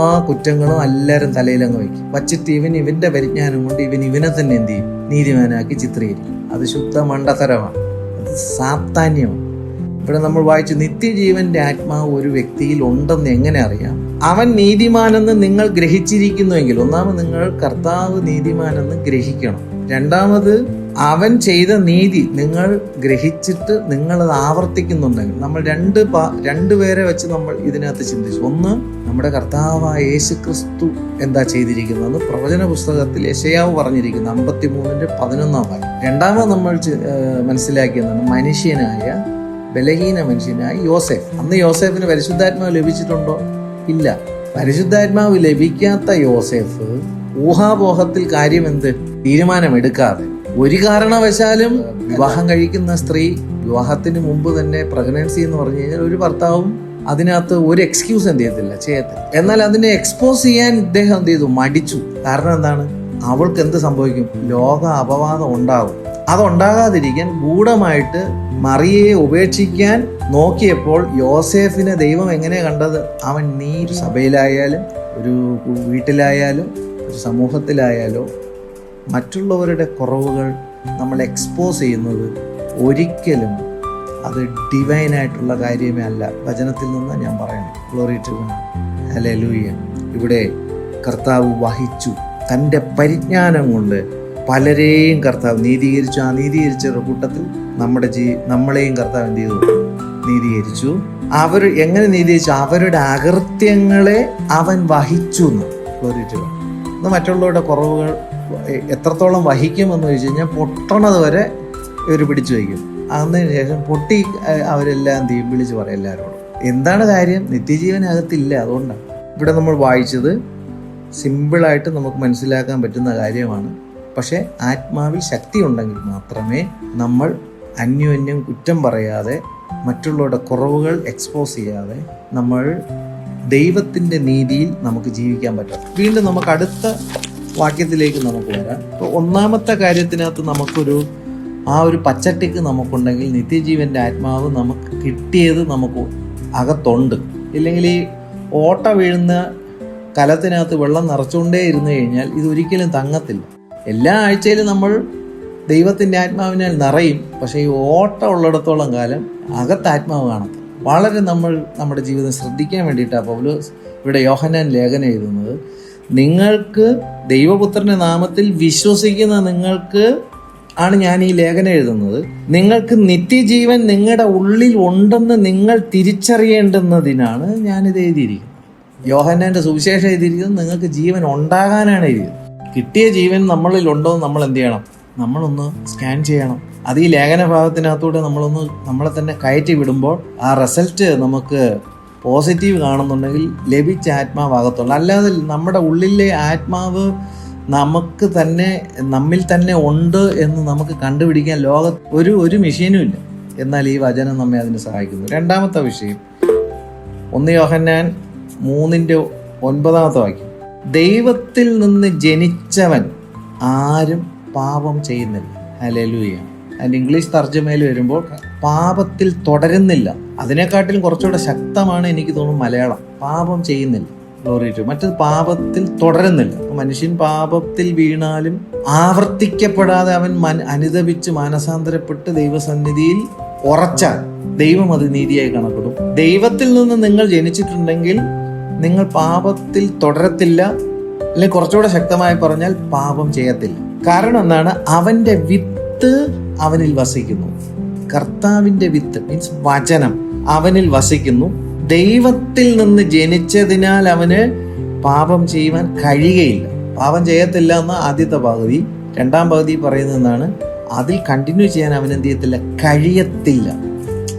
Speaker 1: കുറ്റങ്ങളും എല്ലാവരും തലയിലങ്ങ് വയ്ക്കും. വച്ചിട്ട് ഇവന്റെ പരിജ്ഞാനം കൊണ്ട് ഇവനെ തന്നെ എന്ത് ചെയ്യും? നീതിമാനാക്കി ചിത്രീകരിക്കും. അത് ശുദ്ധ മണ്ടത്തരമാണ്, അത് സാത്താന്യമാണ്. ഇവിടെ നമ്മൾ വായിച്ചു, നിത്യജീവന്റെ ആത്മാവ് ഒരു വ്യക്തിയിൽ ഉണ്ടെന്ന് എങ്ങനെ അറിയാം? അവൻ നീതിമാനെന്ന് നിങ്ങൾ ഗ്രഹിച്ചിരിക്കുന്നുവെങ്കിൽ, ഒന്നാമത് നിങ്ങൾ കർത്താവ് നീതിമാനെന്ന് ഗ്രഹിക്കണം. രണ്ടാമത് അവൻ ചെയ്ത നീതി നിങ്ങൾ ഗ്രഹിച്ചിട്ട് നിങ്ങളത് ആവർത്തിക്കുന്നുണ്ടെങ്കിൽ, നമ്മൾ രണ്ടുപേരെ വെച്ച് നമ്മൾ ഇതിനകത്ത് ചിന്തിച്ചു. ഒന്ന്, നമ്മുടെ കർത്താവായ യേശു ക്രിസ്തു എന്താ ചെയ്തിരിക്കുന്നതെന്ന് പ്രവചന പുസ്തകത്തിൽ യെശയ്യാവ് പറഞ്ഞിരിക്കുന്നു 53:11. രണ്ടാമത് നമ്മൾ മനസ്സിലാക്കിയതാണ് മനുഷ്യനായ ബലഹീന മനുഷ്യനായ യോസേഫ്. അന്ന് യോസേഫിന് പരിശുദ്ധാത്മാവ് ലഭിച്ചിട്ടുണ്ടോ? ഇല്ല. പരിശുദ്ധാത്മാവ് ലഭിക്കാത്ത യോസേഫ് ഊഹാപോഹത്തിൽ തീരുമാനമെടുക്കാതെ, ഒരു കാരണവശാലും വിവാഹം കഴിക്കുന്ന സ്ത്രീ വിവാഹത്തിന് മുമ്പ് തന്നെ പ്രഗ്നൻസി എന്ന് പറഞ്ഞു കഴിഞ്ഞാൽ ഒരു ഭർത്താവും അതിനകത്ത് ഒരു എക്സ്ക്യൂസ് ചെയ്യത്തില്ല. എന്നാൽ അതിനെ എക്സ്പോസ് ചെയ്യാൻ ഇദ്ദേഹം മടിച്ചു. കാരണം എന്താണ്? അവൾക്ക് എന്ത് സംഭവിക്കും? ലോക അപവാദം ഉണ്ടാകും. അതുണ്ടാകാതിരിക്കാൻ ഗൂഢമായിട്ട് മറിയയെ ഉപേക്ഷിക്കാൻ നോക്കിയപ്പോൾ യോസേഫിനെ ദൈവം എങ്ങനെ കണ്ടത്? അവൻ സഭയിലായാലും ഒരു വീട്ടിലായാലും ഒരു സമൂഹത്തിലായാലോ മറ്റുള്ളവരുടെ കുറവുകൾ നമ്മൾ എക്സ്പോസ് ചെയ്യുന്നത് ഒരിക്കലും അത് ഡിവൈനായിട്ടുള്ള കാര്യമേ അല്ല. വചനത്തിൽ നിന്ന് ഞാൻ പറയണം. Glory to God, hallelujah. ഇവിടെ കർത്താവ് വഹിച്ചു തൻ്റെ പരിജ്ഞാനം കൊണ്ട് പലരെയും കർത്താവ് നീതീകരിച്ചു. ആ നീതീകരിച്ചവരുടെ കൂട്ടത്തിൽ നമ്മളെയും കർത്താവ് എന്ത് ചെയ്തു? നീതീകരിച്ചു. അവർ എങ്ങനെ നീതീകരിച്ചു? അവരുടെ അകൃത്യങ്ങളെ അവൻ വഹിച്ചു എന്ന്. Glory to God. ഇന്ന് മറ്റുള്ളവരുടെ കുറവുകൾ എത്രത്തോളം വഹിക്കുമെന്ന് ചോദിച്ചു കഴിഞ്ഞാൽ പൊട്ടണത് വരെ ഇവർ പിടിച്ചു വയ്ക്കും. അതിന് ശേഷം പൊട്ടി അവരെല്ലാം വിളിച്ച് പറയും എല്ലാവരോടും. എന്താണ് കാര്യം? നിത്യജീവനകത്തില്ല. അതുകൊണ്ടാണ് ഇവിടെ നമ്മൾ വായിച്ചത്. സിമ്പിളായിട്ട് നമുക്ക് മനസ്സിലാക്കാൻ പറ്റുന്ന കാര്യമാണ്. പക്ഷേ ആത്മാവിൽ ശക്തി ഉണ്ടെങ്കിൽ മാത്രമേ നമ്മൾ അന്യോന്യം കുറ്റം പറയാതെ, മറ്റുള്ളവരുടെ കുറവുകൾ എക്സ്പോസ് ചെയ്യാതെ നമ്മൾ ദൈവത്തിൻ്റെ നീതിയിൽ നമുക്ക് ജീവിക്കാൻ പറ്റും. വീണ്ടും നമുക്ക് അടുത്ത വാക്യത്തിലേക്ക് നമുക്ക് വരാം. അപ്പോൾ ഒന്നാമത്തെ കാര്യത്തിനകത്ത് നമുക്കൊരു ഒരു പച്ചട്ടിക്ക് നമുക്കുണ്ടെങ്കിൽ നിത്യജീവൻ്റെ ആത്മാവ് നമുക്ക് കിട്ടിയത് നമുക്ക് അകത്തുണ്ട്. ഇല്ലെങ്കിൽ ഈ ഓട്ട വീഴുന്ന കലത്തിനകത്ത് വെള്ളം നിറച്ചുകൊണ്ടേ ഇരുന്ന് കഴിഞ്ഞാൽ ഇതൊരിക്കലും തങ്ങത്തില്ല. എല്ലാ ആഴ്ചയിലും നമ്മൾ ദൈവത്തിൻ്റെ ആത്മാവിനാൽ നിറയും. പക്ഷേ ഈ ഓട്ട ഉള്ളിടത്തോളം കാലം അകത്ത് ആത്മാവ് കാണത്തില്ല. വളരെ നമ്മൾ നമ്മുടെ ജീവിതം ശ്രദ്ധിക്കാൻ വേണ്ടിയിട്ടാണ് പൗലോസ് ഇവിടെ യോഹന്നാൻ ലേഖനം എഴുതുന്നത്. നിങ്ങൾക്ക് ദൈവപുത്രന്റെ നാമത്തിൽ വിശ്വസിക്കുന്ന നിങ്ങൾക്ക് ആണ് ഞാൻ ഈ ലേഖനം എഴുതുന്നത്. നിങ്ങൾക്ക് നിത്യജീവൻ നിങ്ങളുടെ ഉള്ളിൽ ഉണ്ടെന്ന് നിങ്ങൾ തിരിച്ചറിയേണ്ടുന്നതിനാണ് ഞാനിത് എഴുതിയിരിക്കുന്നത്. യോഹന്നാന്റെ സുവിശേഷം എഴുതിയിരിക്കുന്നത് നിങ്ങൾക്ക് ജീവൻ ഉണ്ടാകാനാണ് എഴുതിയത്. കിട്ടിയ ജീവൻ നമ്മളിൽ ഉണ്ടോ എന്ന് നമ്മൾ എന്ത് ചെയ്യണം? നമ്മളൊന്ന് സ്കാൻ ചെയ്യണം. അത് ഈ ലേഖന ഭാഗത്തിനകത്തൂടെ നമ്മളെ തന്നെ കയറ്റി വിടുമ്പോൾ ആ റിസൾട്ട് നമുക്ക് പോസിറ്റീവ് കാണുന്നുണ്ടെങ്കിൽ ലഭിച്ച ആത്മാവാകത്തുള്ളൂ. അല്ലാതെ നമ്മുടെ ഉള്ളിലെ ആത്മാവ് നമ്മിൽ തന്നെ ഉണ്ട് എന്ന് നമുക്ക് കണ്ടുപിടിക്കാൻ ലോകത്ത് ഒരു മെഷീനും ഇല്ല. എന്നാൽ ഈ വചനം നമ്മെ അതിന് സഹായിക്കുന്നു. രണ്ടാമത്തെ വിഷയം 1 യോഹന്നാൻ 3:9 വാക്യം. ദൈവത്തിൽ നിന്ന് ജനിച്ചവൻ ആരും പാപം ചെയ്യുന്നില്ല. ഹല്ലേലൂയ. അതിൻ്റെ ഇംഗ്ലീഷ് തർജ്ജമയിൽ വരുമ്പോൾ പാപത്തിൽ തുടരുന്നില്ല. അതിനെക്കാട്ടിലും കുറച്ചുകൂടെ ശക്തമാണ് എനിക്ക് തോന്നുന്നു മലയാളം. പാപം ചെയ്യുന്നില്ല. Glory to. മറ്റത് പാപത്തിൽ തുടരുന്നില്ല. മനുഷ്യൻ പാപത്തിൽ വീണാലും ആവർത്തിക്കപ്പെടാതെ അവൻ അനുതപിച്ച് മാനസാന്തരപ്പെട്ട് ദൈവസന്നിധിയിൽ ഉറച്ചാൽ ദൈവം അത് നീതിയായി കണക്കിടും. ദൈവത്തിൽ നിന്ന് നിങ്ങൾ ജനിച്ചിട്ടുണ്ടെങ്കിൽ നിങ്ങൾ പാപത്തിൽ തുടരത്തില്ല. അല്ലെങ്കിൽ കുറച്ചുകൂടെ ശക്തമായി പറഞ്ഞാൽ പാപം ചെയ്യത്തില്ല. കാരണം എന്താണ്? അവന്റെ വിത്ത് അവനിൽ വസിക്കുന്നു. കർത്താവിന്റെ വിത്ത് മീൻസ് വചനം അവനിൽ വസിക്കുന്നു. ദൈവത്തിൽ നിന്ന് ജനിച്ചതിനാൽ അവന് പാപം ചെയ്യുവാൻ കഴിയുകയില്ല. പാപം ചെയ്യത്തില്ല എന്ന ആദ്യത്തെ പകുതി. രണ്ടാം പകുതി പറയുന്നതാണ് അതിൽ കണ്ടിന്യൂ ചെയ്യാൻ അവൻ എന്ത് ചെയ്യത്തില്ല? കഴിയത്തില്ല.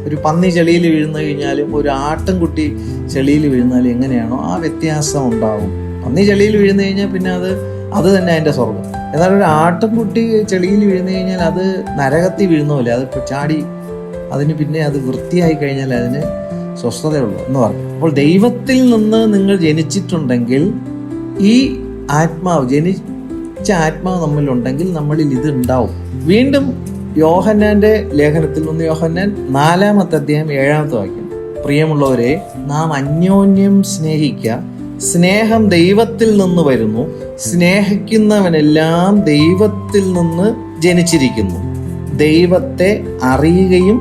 Speaker 1: ഒരു പന്നി ചെളിയിൽ വീഴുന്നു കഴിഞ്ഞാലും ഒരു ആട്ടിൻകുട്ടി ചെളിയിൽ വീഴുന്നാലും എങ്ങനെയാണോ ആ വ്യത്യാസം ഉണ്ടാവും. പന്നി ചെളിയിൽ വീഴുന്നു കഴിഞ്ഞാൽ പിന്നെ അത് തന്നെ അതിൻ്റെ സ്വർഗം. എന്നാൽ ഒരു ആട്ടിൻകുട്ടി ചെളിയിൽ വീഴുന്നു കഴിഞ്ഞാൽ അത് നരകത്തിൽ വീഴുന്ന പോലെ അത് ചാടി അതിന് പിന്നെ അത് വൃത്തിയായി കഴിഞ്ഞാൽ അതിന് സ്വസ്ഥതയുള്ളൂ എന്ന് പറഞ്ഞു. അപ്പോൾ ദൈവത്തിൽ നിന്ന് നിങ്ങൾ ജനിച്ചിട്ടുണ്ടെങ്കിൽ ഈ ആത്മാവ് ജനിച്ച ആത്മാവ് നമ്മളിലുണ്ടെങ്കിൽ നമ്മളിൽ ഇത് ഉണ്ടാവും. വീണ്ടും യോഹന്നാന്റെ ലേഖനത്തിൽ 1 യോഹന്നാൻ 4-ാമത്തെ അധ്യായം 7-ാമത്തെ വാക്യം. പ്രിയമുള്ളവരെ, നാം അന്യോന്യം സ്നേഹിക്കുക. സ്നേഹം ദൈവത്തിൽ നിന്ന് വരുന്നു. സ്നേഹിക്കുന്നവനെല്ലാം ദൈവത്തിൽ നിന്ന് ജനിച്ചിരിക്കുന്നു, ദൈവത്തെ അറിയുകയും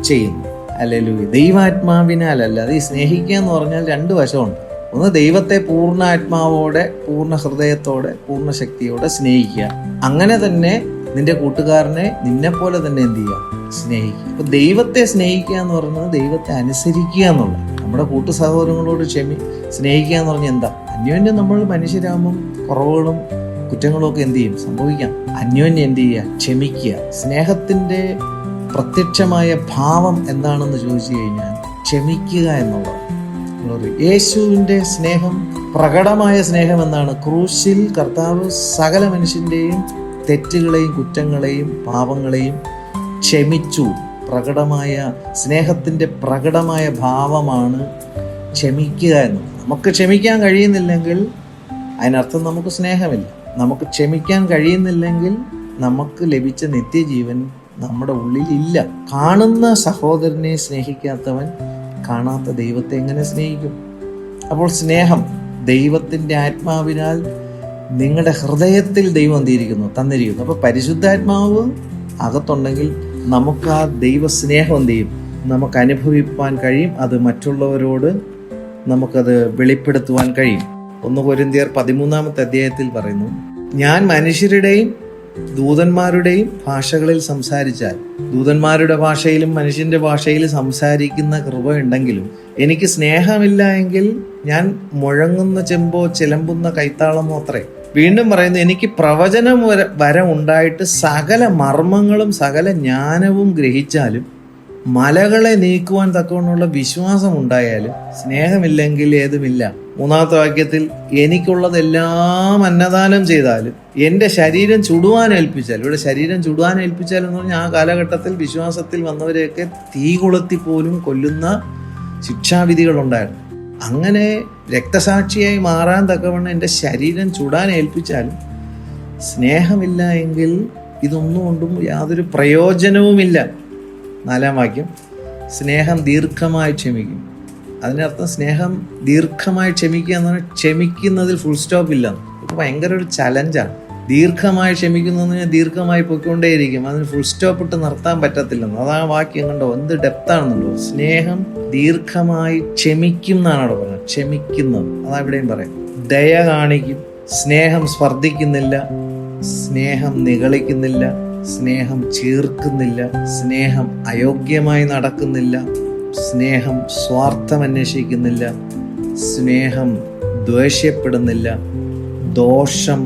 Speaker 1: ചെയ്യുന്നു. ഹല്ലേലൂയ. ദൈവാത്മാവിനാലല്ല. അത് ഈ സ്നേഹിക്കുക എന്ന് പറഞ്ഞാൽ രണ്ട് വശമുണ്ട്. ഒന്ന്, ദൈവത്തെ പൂർണ്ണ ആത്മാവോടെ, പൂർണ്ണ ഹൃദയത്തോടെ, പൂർണ്ണ ശക്തിയോടെ സ്നേഹിക്കുക. അങ്ങനെ തന്നെ നിന്റെ കൂട്ടുകാരനെ നിന്നെപ്പോലെ തന്നെ എന്ത് ചെയ്യുക? സ്നേഹിക്കുക. അപ്പൊ ദൈവത്തെ സ്നേഹിക്കുക എന്ന് പറയുന്നത് ദൈവത്തെ അനുസരിക്കുക എന്നുള്ളത്. നമ്മുടെ കൂട്ടു സഹോദരങ്ങളോട് സ്നേഹിക്കുക എന്ന് പറഞ്ഞാൽ എന്താ? അന്യോന്യം നമ്മൾ മനുഷ്യരാകുമ്പം കുറവുകളും കുറ്റങ്ങളും ഒക്കെ എന്ത് ചെയ്യും? സംഭവിക്കാം. അന്യോന്യം എന്ത് ചെയ്യുക? ക്ഷമിക്കുക. സ്നേഹത്തിന്റെ പ്രത്യക്ഷമായ ഭാവം എന്താണെന്ന് ചോദിച്ചു കഴിഞ്ഞാൽ ക്ഷമിക്കുക എന്നുള്ളത്. യേശുവിൻ്റെ സ്നേഹം, പ്രകടമായ സ്നേഹം എന്താണ്? ക്രൂശിൽ കർത്താവ് സകല മനുഷ്യൻ്റെയും തെറ്റുകളെയും കുറ്റങ്ങളെയും പാപങ്ങളെയും ക്ഷമിച്ചു. പ്രകടമായ സ്നേഹത്തിൻ്റെ പ്രകടമായ ഭാവമാണ് ക്ഷമിക്കുക എന്നത്. നമുക്ക് ക്ഷമിക്കാൻ കഴിയുന്നില്ലെങ്കിൽ അതിനർത്ഥം നമുക്ക് സ്നേഹമില്ല. നമുക്ക് ക്ഷമിക്കാൻ കഴിയുന്നില്ലെങ്കിൽ നമുക്ക് ലഭിച്ച നിത്യജീവൻ നമ്മുടെ ഉള്ളിലില്ല. കാണുന്ന സഹോദരനെ സ്നേഹിക്കാത്തവൻ കാണാത്ത ദൈവത്തെ എങ്ങനെ സ്നേഹിക്കും? അപ്പോൾ സ്നേഹം ദൈവത്തിൻ്റെ ആത്മാവിനാൽ നിങ്ങളുടെ ഹൃദയത്തിൽ ദൈവം തന്നിരിക്കുന്നു. അപ്പോൾ പരിശുദ്ധാത്മാവ് അകത്തുണ്ടെങ്കിൽ നമുക്ക് ആ ദൈവസ്നേഹം എന്ത് ചെയ്യും? നമുക്ക് അനുഭവിപ്പാൻ കഴിയും. അത് മറ്റുള്ളവരോട് നമുക്കത് വെളിപ്പെടുത്തുവാൻ കഴിയും. 1 കൊരിന്ത്യർ 13-ാമത്തെ അധ്യായത്തിൽ പറയുന്നു, ഞാൻ മനുഷ്യരുടെയും ദൂതന്മാരുടെയും ഭാഷകളിൽ സംസാരിച്ചാൽ, ദൂതന്മാരുടെ ഭാഷയിലും മനുഷ്യന്റെ ഭാഷയിലും സംസാരിക്കുന്ന കൃപ ഉണ്ടെങ്കിലും എനിക്ക് സ്നേഹമില്ല എങ്കിൽ ഞാൻ മുഴങ്ങുന്ന ചെമ്പോ ചിലമ്പുന്ന കൈത്താളമോ അത്രേ. വീണ്ടും പറയുന്നു, എനിക്ക് പ്രവചനം വരം ഉണ്ടായിട്ട് സകല മർമ്മങ്ങളും സകല ജ്ഞാനവും ഗ്രഹിച്ചാലും മലകളെ നീക്കുവാൻ തക്കവണ്ണമുള്ള വിശ്വാസം ഉണ്ടായാലും സ്നേഹമില്ലെങ്കിൽ ഏതുമില്ല. 3-ാമത്തെ വാക്യത്തിൽ, എനിക്കുള്ളതെല്ലാം അന്നദാനം ചെയ്താലും എൻ്റെ ശരീരം ചുടുവാൻ ഏൽപ്പിച്ചാൽ, ഇവിടെ ശരീരം ചുടുവാൻ ഏൽപ്പിച്ചാൽ എന്ന് പറഞ്ഞാൽ ആ കാലഘട്ടത്തിൽ വിശ്വാസത്തിൽ വന്നവരെയൊക്കെ തീ കൊളുത്തി പോലും കൊല്ലുന്ന ശിക്ഷാവിധികളുണ്ടായിരുന്നു. അങ്ങനെ രക്തസാക്ഷിയായി മാറാൻ തക്കവണ്ണം എൻ്റെ ശരീരം ചുടാൻ ഏൽപ്പിച്ചാലും സ്നേഹമില്ല എങ്കിൽ ഇതൊന്നും കൊണ്ടും യാതൊരു പ്രയോജനവുമില്ല. 4-ാം വാക്യം, സ്നേഹം ദീർഘമായി ക്ഷമിക്കും. അതിനർത്ഥം സ്നേഹം ദീർഘമായി ക്ഷമിക്കുക എന്ന് പറഞ്ഞാൽ ക്ഷമിക്കുന്നതിൽ ഫുൾ സ്റ്റോപ്പ് ഇല്ല. ഇപ്പം ഭയങ്കര ഒരു ചലഞ്ചാണ്. ദീർഘമായി ക്ഷമിക്കുന്നതിന് ദീർഘമായി പൊയ്ക്കൊണ്ടേയിരിക്കും, അതിന് ഫുൾ സ്റ്റോപ്പ് ഇട്ട് നിർത്താൻ പറ്റത്തില്ലെന്ന്. അതാ വാക്യം കണ്ടോ, എന്ത് ഡെപ്താണെന്നുള്ളൂ. സ്നേഹം ദീർഘമായി ക്ഷമിക്കും എന്നാണ് അവിടെ പറയുന്നത്. ക്ഷമിക്കുന്നത്, അതാ ഇവിടെയും പറയാം. ദയ കാണിക്കും. സ്നേഹം സ്പർദ്ധിക്കുന്നില്ല, സ്നേഹം നിഗളിക്കുന്നില്ല, സ്നേഹം ചീർക്കുന്നില്ല, സ്നേഹം അയോഗ്യമായി നടക്കുന്നില്ല, സ്നേഹം സ്വാർത്ഥം അന്വേഷിക്കുന്നില്ല, സ്നേഹം ദ്വേഷ്യപ്പെടുന്നില്ല, ദോഷം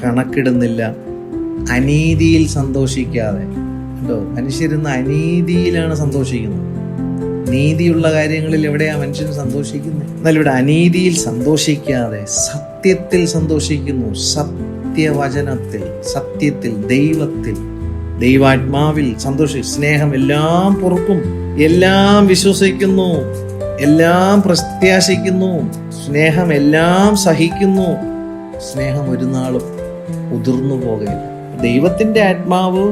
Speaker 1: കണക്കിടുന്നില്ല, അനീതിയിൽ സന്തോഷിക്കാതെ. കേട്ടോ, മനുഷ്യരുന്ന് അനീതിയിലാണ് സന്തോഷിക്കുന്നത്. നീതിയുള്ള കാര്യങ്ങളിൽ എവിടെയാ മനുഷ്യൻ സന്തോഷിക്കുന്നത്? എന്നാൽ ഇവിടെ അനീതിയിൽ സന്തോഷിക്കാതെ സത്യത്തിൽ സന്തോഷിക്കുന്നു. സത്യവചനത്തിൽ, സത്യത്തിൽ, ദൈവത്തിൽ, ദൈവാത്മാവിൽ സന്തോഷിക്കും. സ്നേഹം എല്ലാം പൊറുക്കും, എല്ലാം വിശ്വസിക്കുന്നു, എല്ലാം പ്രത്യാശിക്കുന്നു, സ്നേഹം എല്ലാം സഹിക്കുന്നു. സ്നേഹം ഒരു നാളും ഉതിർന്നു പോകുകയില്ല. ദൈവത്തിന്റെ ആത്മാവ്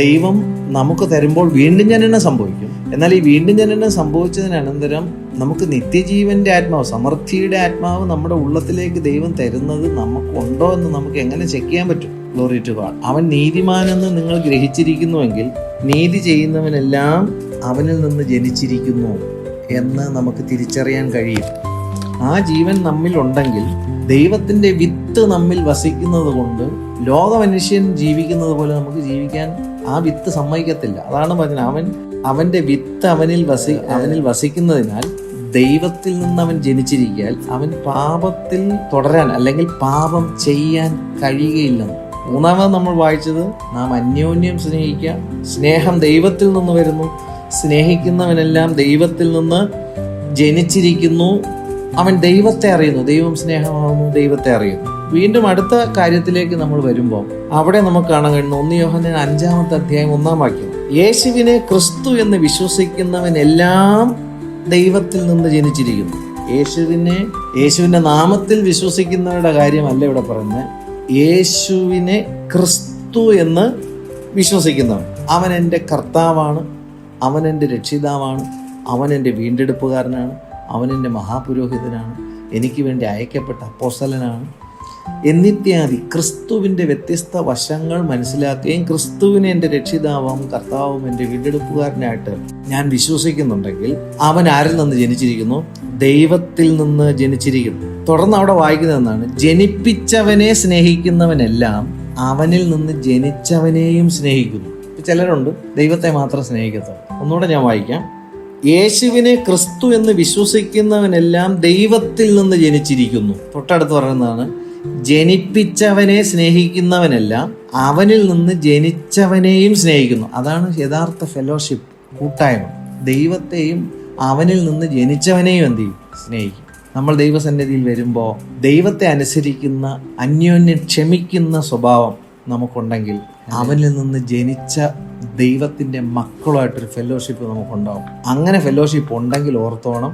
Speaker 1: ദൈവം നമുക്ക് തരുമ്പോൾ വീണ്ടും ജനനം സംഭവിക്കും. എന്നാൽ ഈ വീണ്ടും ജനനം സംഭവിച്ചതിനനന്തരം നമുക്ക് നിത്യജീവന്റെ ആത്മാവ്, സമൃദ്ധിയുടെ ആത്മാവ് നമ്മുടെ ഉള്ളത്തിലേക്ക് ദൈവം തരുന്നത് നമുക്കുണ്ടോ എന്ന് നമുക്ക് എങ്ങനെ ചെക്ക് ചെയ്യാൻ പറ്റും? Glory to God. അവൻ നീതിമാനെന്ന് നിങ്ങൾ ഗ്രഹിച്ചിരിക്കുന്നുവെങ്കിൽ നീതി ചെയ്യുന്നവനെല്ലാം അവനിൽ നിന്ന് ജനിച്ചിരിക്കുന്നു എന്ന് നമുക്ക് തിരിച്ചറിയാൻ കഴിയും. ആ ജീവൻ നമ്മിൽ ഉണ്ടെങ്കിൽ, ദൈവത്തിന്റെ വിത്ത് നമ്മിൽ വസിക്കുന്നത് കൊണ്ട് ലോക മനുഷ്യൻ ജീവിക്കുന്നത് പോലെ നമുക്ക് ജീവിക്കാൻ ആ വിത്ത് സമ്മതിക്കത്തില്ല. അതാണ് പറഞ്ഞത്, അവന്റെ വിത്ത് അവനിൽ വസിക്കുന്നതിനാൽ ദൈവത്തിൽ നിന്ന് അവൻ ജനിച്ചിരിക്കാൻ അവൻ പാപത്തിൽ തുടരാൻ അല്ലെങ്കിൽ പാപം ചെയ്യാൻ കഴിയുകയില്ലെന്ന്. 3-ാമത് നമ്മൾ വായിച്ചത്, നാം അന്യോന്യം സ്നേഹിക്കുക. സ്നേഹം ദൈവത്തിൽ നിന്ന് വരുന്നു. സ്നേഹിക്കുന്നവനെല്ലാം ദൈവത്തിൽ നിന്ന് ജനിച്ചിരിക്കുന്നു. അവൻ ദൈവത്തെ അറിയുന്നു. ദൈവം സ്നേഹമാകുന്നു, ദൈവത്തെ അറിയുന്നു. വീണ്ടും അടുത്ത കാര്യത്തിലേക്ക് നമ്മൾ വരുമ്പോൾ അവിടെ നമുക്ക് കാണാൻ കഴിയുന്നു 1 യോഹന്നാൻ 5-ാമത്തെ അധ്യായം 1-ാം വാക്യം, യേശുവിനെ ക്രിസ്തു എന്ന് വിശ്വസിക്കുന്നവനെല്ലാം ദൈവത്തിൽ നിന്ന് ജനിച്ചിരിക്കുന്നു. യേശുവിന്റെ നാമത്തിൽ വിശ്വസിക്കുന്നവരുടെ കാര്യമല്ല ഇവിടെ പറയുന്നത്. യേശുവിനെ ക്രിസ്തു എന്ന് വിശ്വസിക്കുന്നവൻ, അവൻ എൻ്റെ കർത്താവാണ്, അവൻ എൻ്റെ രക്ഷിതാവാണ്, അവൻ എൻ്റെ വീണ്ടെടുപ്പുകാരനാണ്, അവൻ എൻ്റെ മഹാപുരോഹിതനാണ്, എനിക്ക് വേണ്ടി അയക്കപ്പെട്ട അപ്പോസ്തലനാണ് എന്നിത്യാദി ക്രിസ്തുവിൻ്റെ വ്യത്യസ്ത വശങ്ങൾ മനസ്സിലാക്കുകയും ക്രിസ്തുവിനെ എൻ്റെ രക്ഷിതാവും കർത്താവും എൻ്റെ വീണ്ടെടുപ്പുകാരനായിട്ട് ഞാൻ വിശ്വസിക്കുന്നുണ്ടെങ്കിൽ അവൻ ആരിൽ നിന്ന് ജനിച്ചിരിക്കുന്നു? ദൈവത്തിൽ നിന്ന് ജനിച്ചിരിക്കുന്നു. തുടർന്ന് അവിടെ വായിക്കുന്നതെന്നാണ്, ജനിപ്പിച്ചവനെ സ്നേഹിക്കുന്നവനെല്ലാം അവനിൽ നിന്ന് ജനിച്ചവനെയും സ്നേഹിക്കുന്നു. ചിലരുണ്ട് ദൈവത്തെ മാത്രം സ്നേഹിക്കത്തുള്ളൂ. ഒന്നുകൂടെ ഞാൻ വായിക്കാം. യേശുവിനെ ക്രിസ്തു എന്ന് വിശ്വസിക്കുന്നവനെല്ലാം ദൈവത്തിൽ നിന്ന് ജനിച്ചിരിക്കുന്നു. തൊട്ടടുത്ത് പറയുന്നതാണ്, ജനിപ്പിച്ചവനെ സ്നേഹിക്കുന്നവനെല്ലാം അവനിൽ നിന്ന് ജനിച്ചവനെയും സ്നേഹിക്കുന്നു. അതാണ് യഥാർത്ഥ ഫെലോഷിപ്പ്, കൂട്ടായ്മ. ദൈവത്തെയും അവനിൽ നിന്ന് ജനിച്ചവനെയും എന്ത് ചെയ്യും? സ്നേഹിക്കും. നമ്മൾ ദൈവസന്നിധിയിൽ വരുമ്പോൾ ദൈവത്തെ അനുസരിക്കുന്ന, അന്യോന്യം ക്ഷമിക്കുന്ന സ്വഭാവം നമുക്കുണ്ടെങ്കിൽ അവനിൽ നിന്ന് ജനിച്ച ദൈവത്തിൻ്റെ മക്കളുമായിട്ടൊരു ഫെലോഷിപ്പ് നമുക്കുണ്ടാവും. അങ്ങനെ ഫെലോഷിപ്പ് ഉണ്ടെങ്കിൽ ഓർത്തോണം,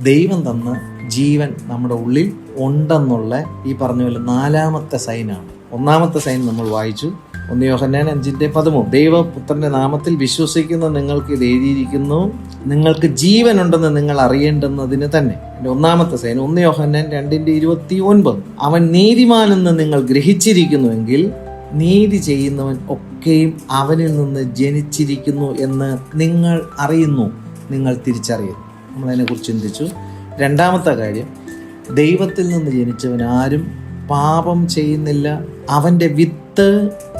Speaker 1: ദൈവം തന്ന ജീവൻ നമ്മുടെ ഉള്ളിൽ ഉണ്ടെന്നുള്ള ഈ പറഞ്ഞ പോലെ 4ാമത്തെ സൈനാണ്. 1ാമത്തെ സൈൻ നമ്മൾ വായിച്ചു, 1 യോഹന്നാൻ 5:13. ദൈവപുത്രന്റെ നാമത്തിൽ വിശ്വസിക്കുന്ന നിങ്ങൾക്ക് ഇത് എഴുതിയിരിക്കുന്നു, നിങ്ങൾക്ക് ജീവനുണ്ടെന്ന് നിങ്ങൾ അറിയേണ്ടുന്നതിന് തന്നെ. 1ാമത്തെ സൈൻ 1 യോഹന്നാൻ 2:29. അവൻ നീതിമാനെന്ന് നിങ്ങൾ ഗ്രഹിച്ചിരിക്കുന്നുവെങ്കിൽ നീതി ചെയ്യുന്നവൻ ഒക്കെയും അവനിൽ നിന്ന് ജനിച്ചിരിക്കുന്നു എന്ന് നിങ്ങൾ അറിയുന്നു, നിങ്ങൾ തിരിച്ചറിയുന്നു. നമ്മളതിനെക്കുറിച്ച് ചിന്തിച്ചു. 2ാമത്തെ കാര്യം, ദൈവത്തിൽ നിന്ന് ജനിച്ചവൻ ആരും പാപം ചെയ്യുന്നില്ല, അവൻ്റെ വിത്ത്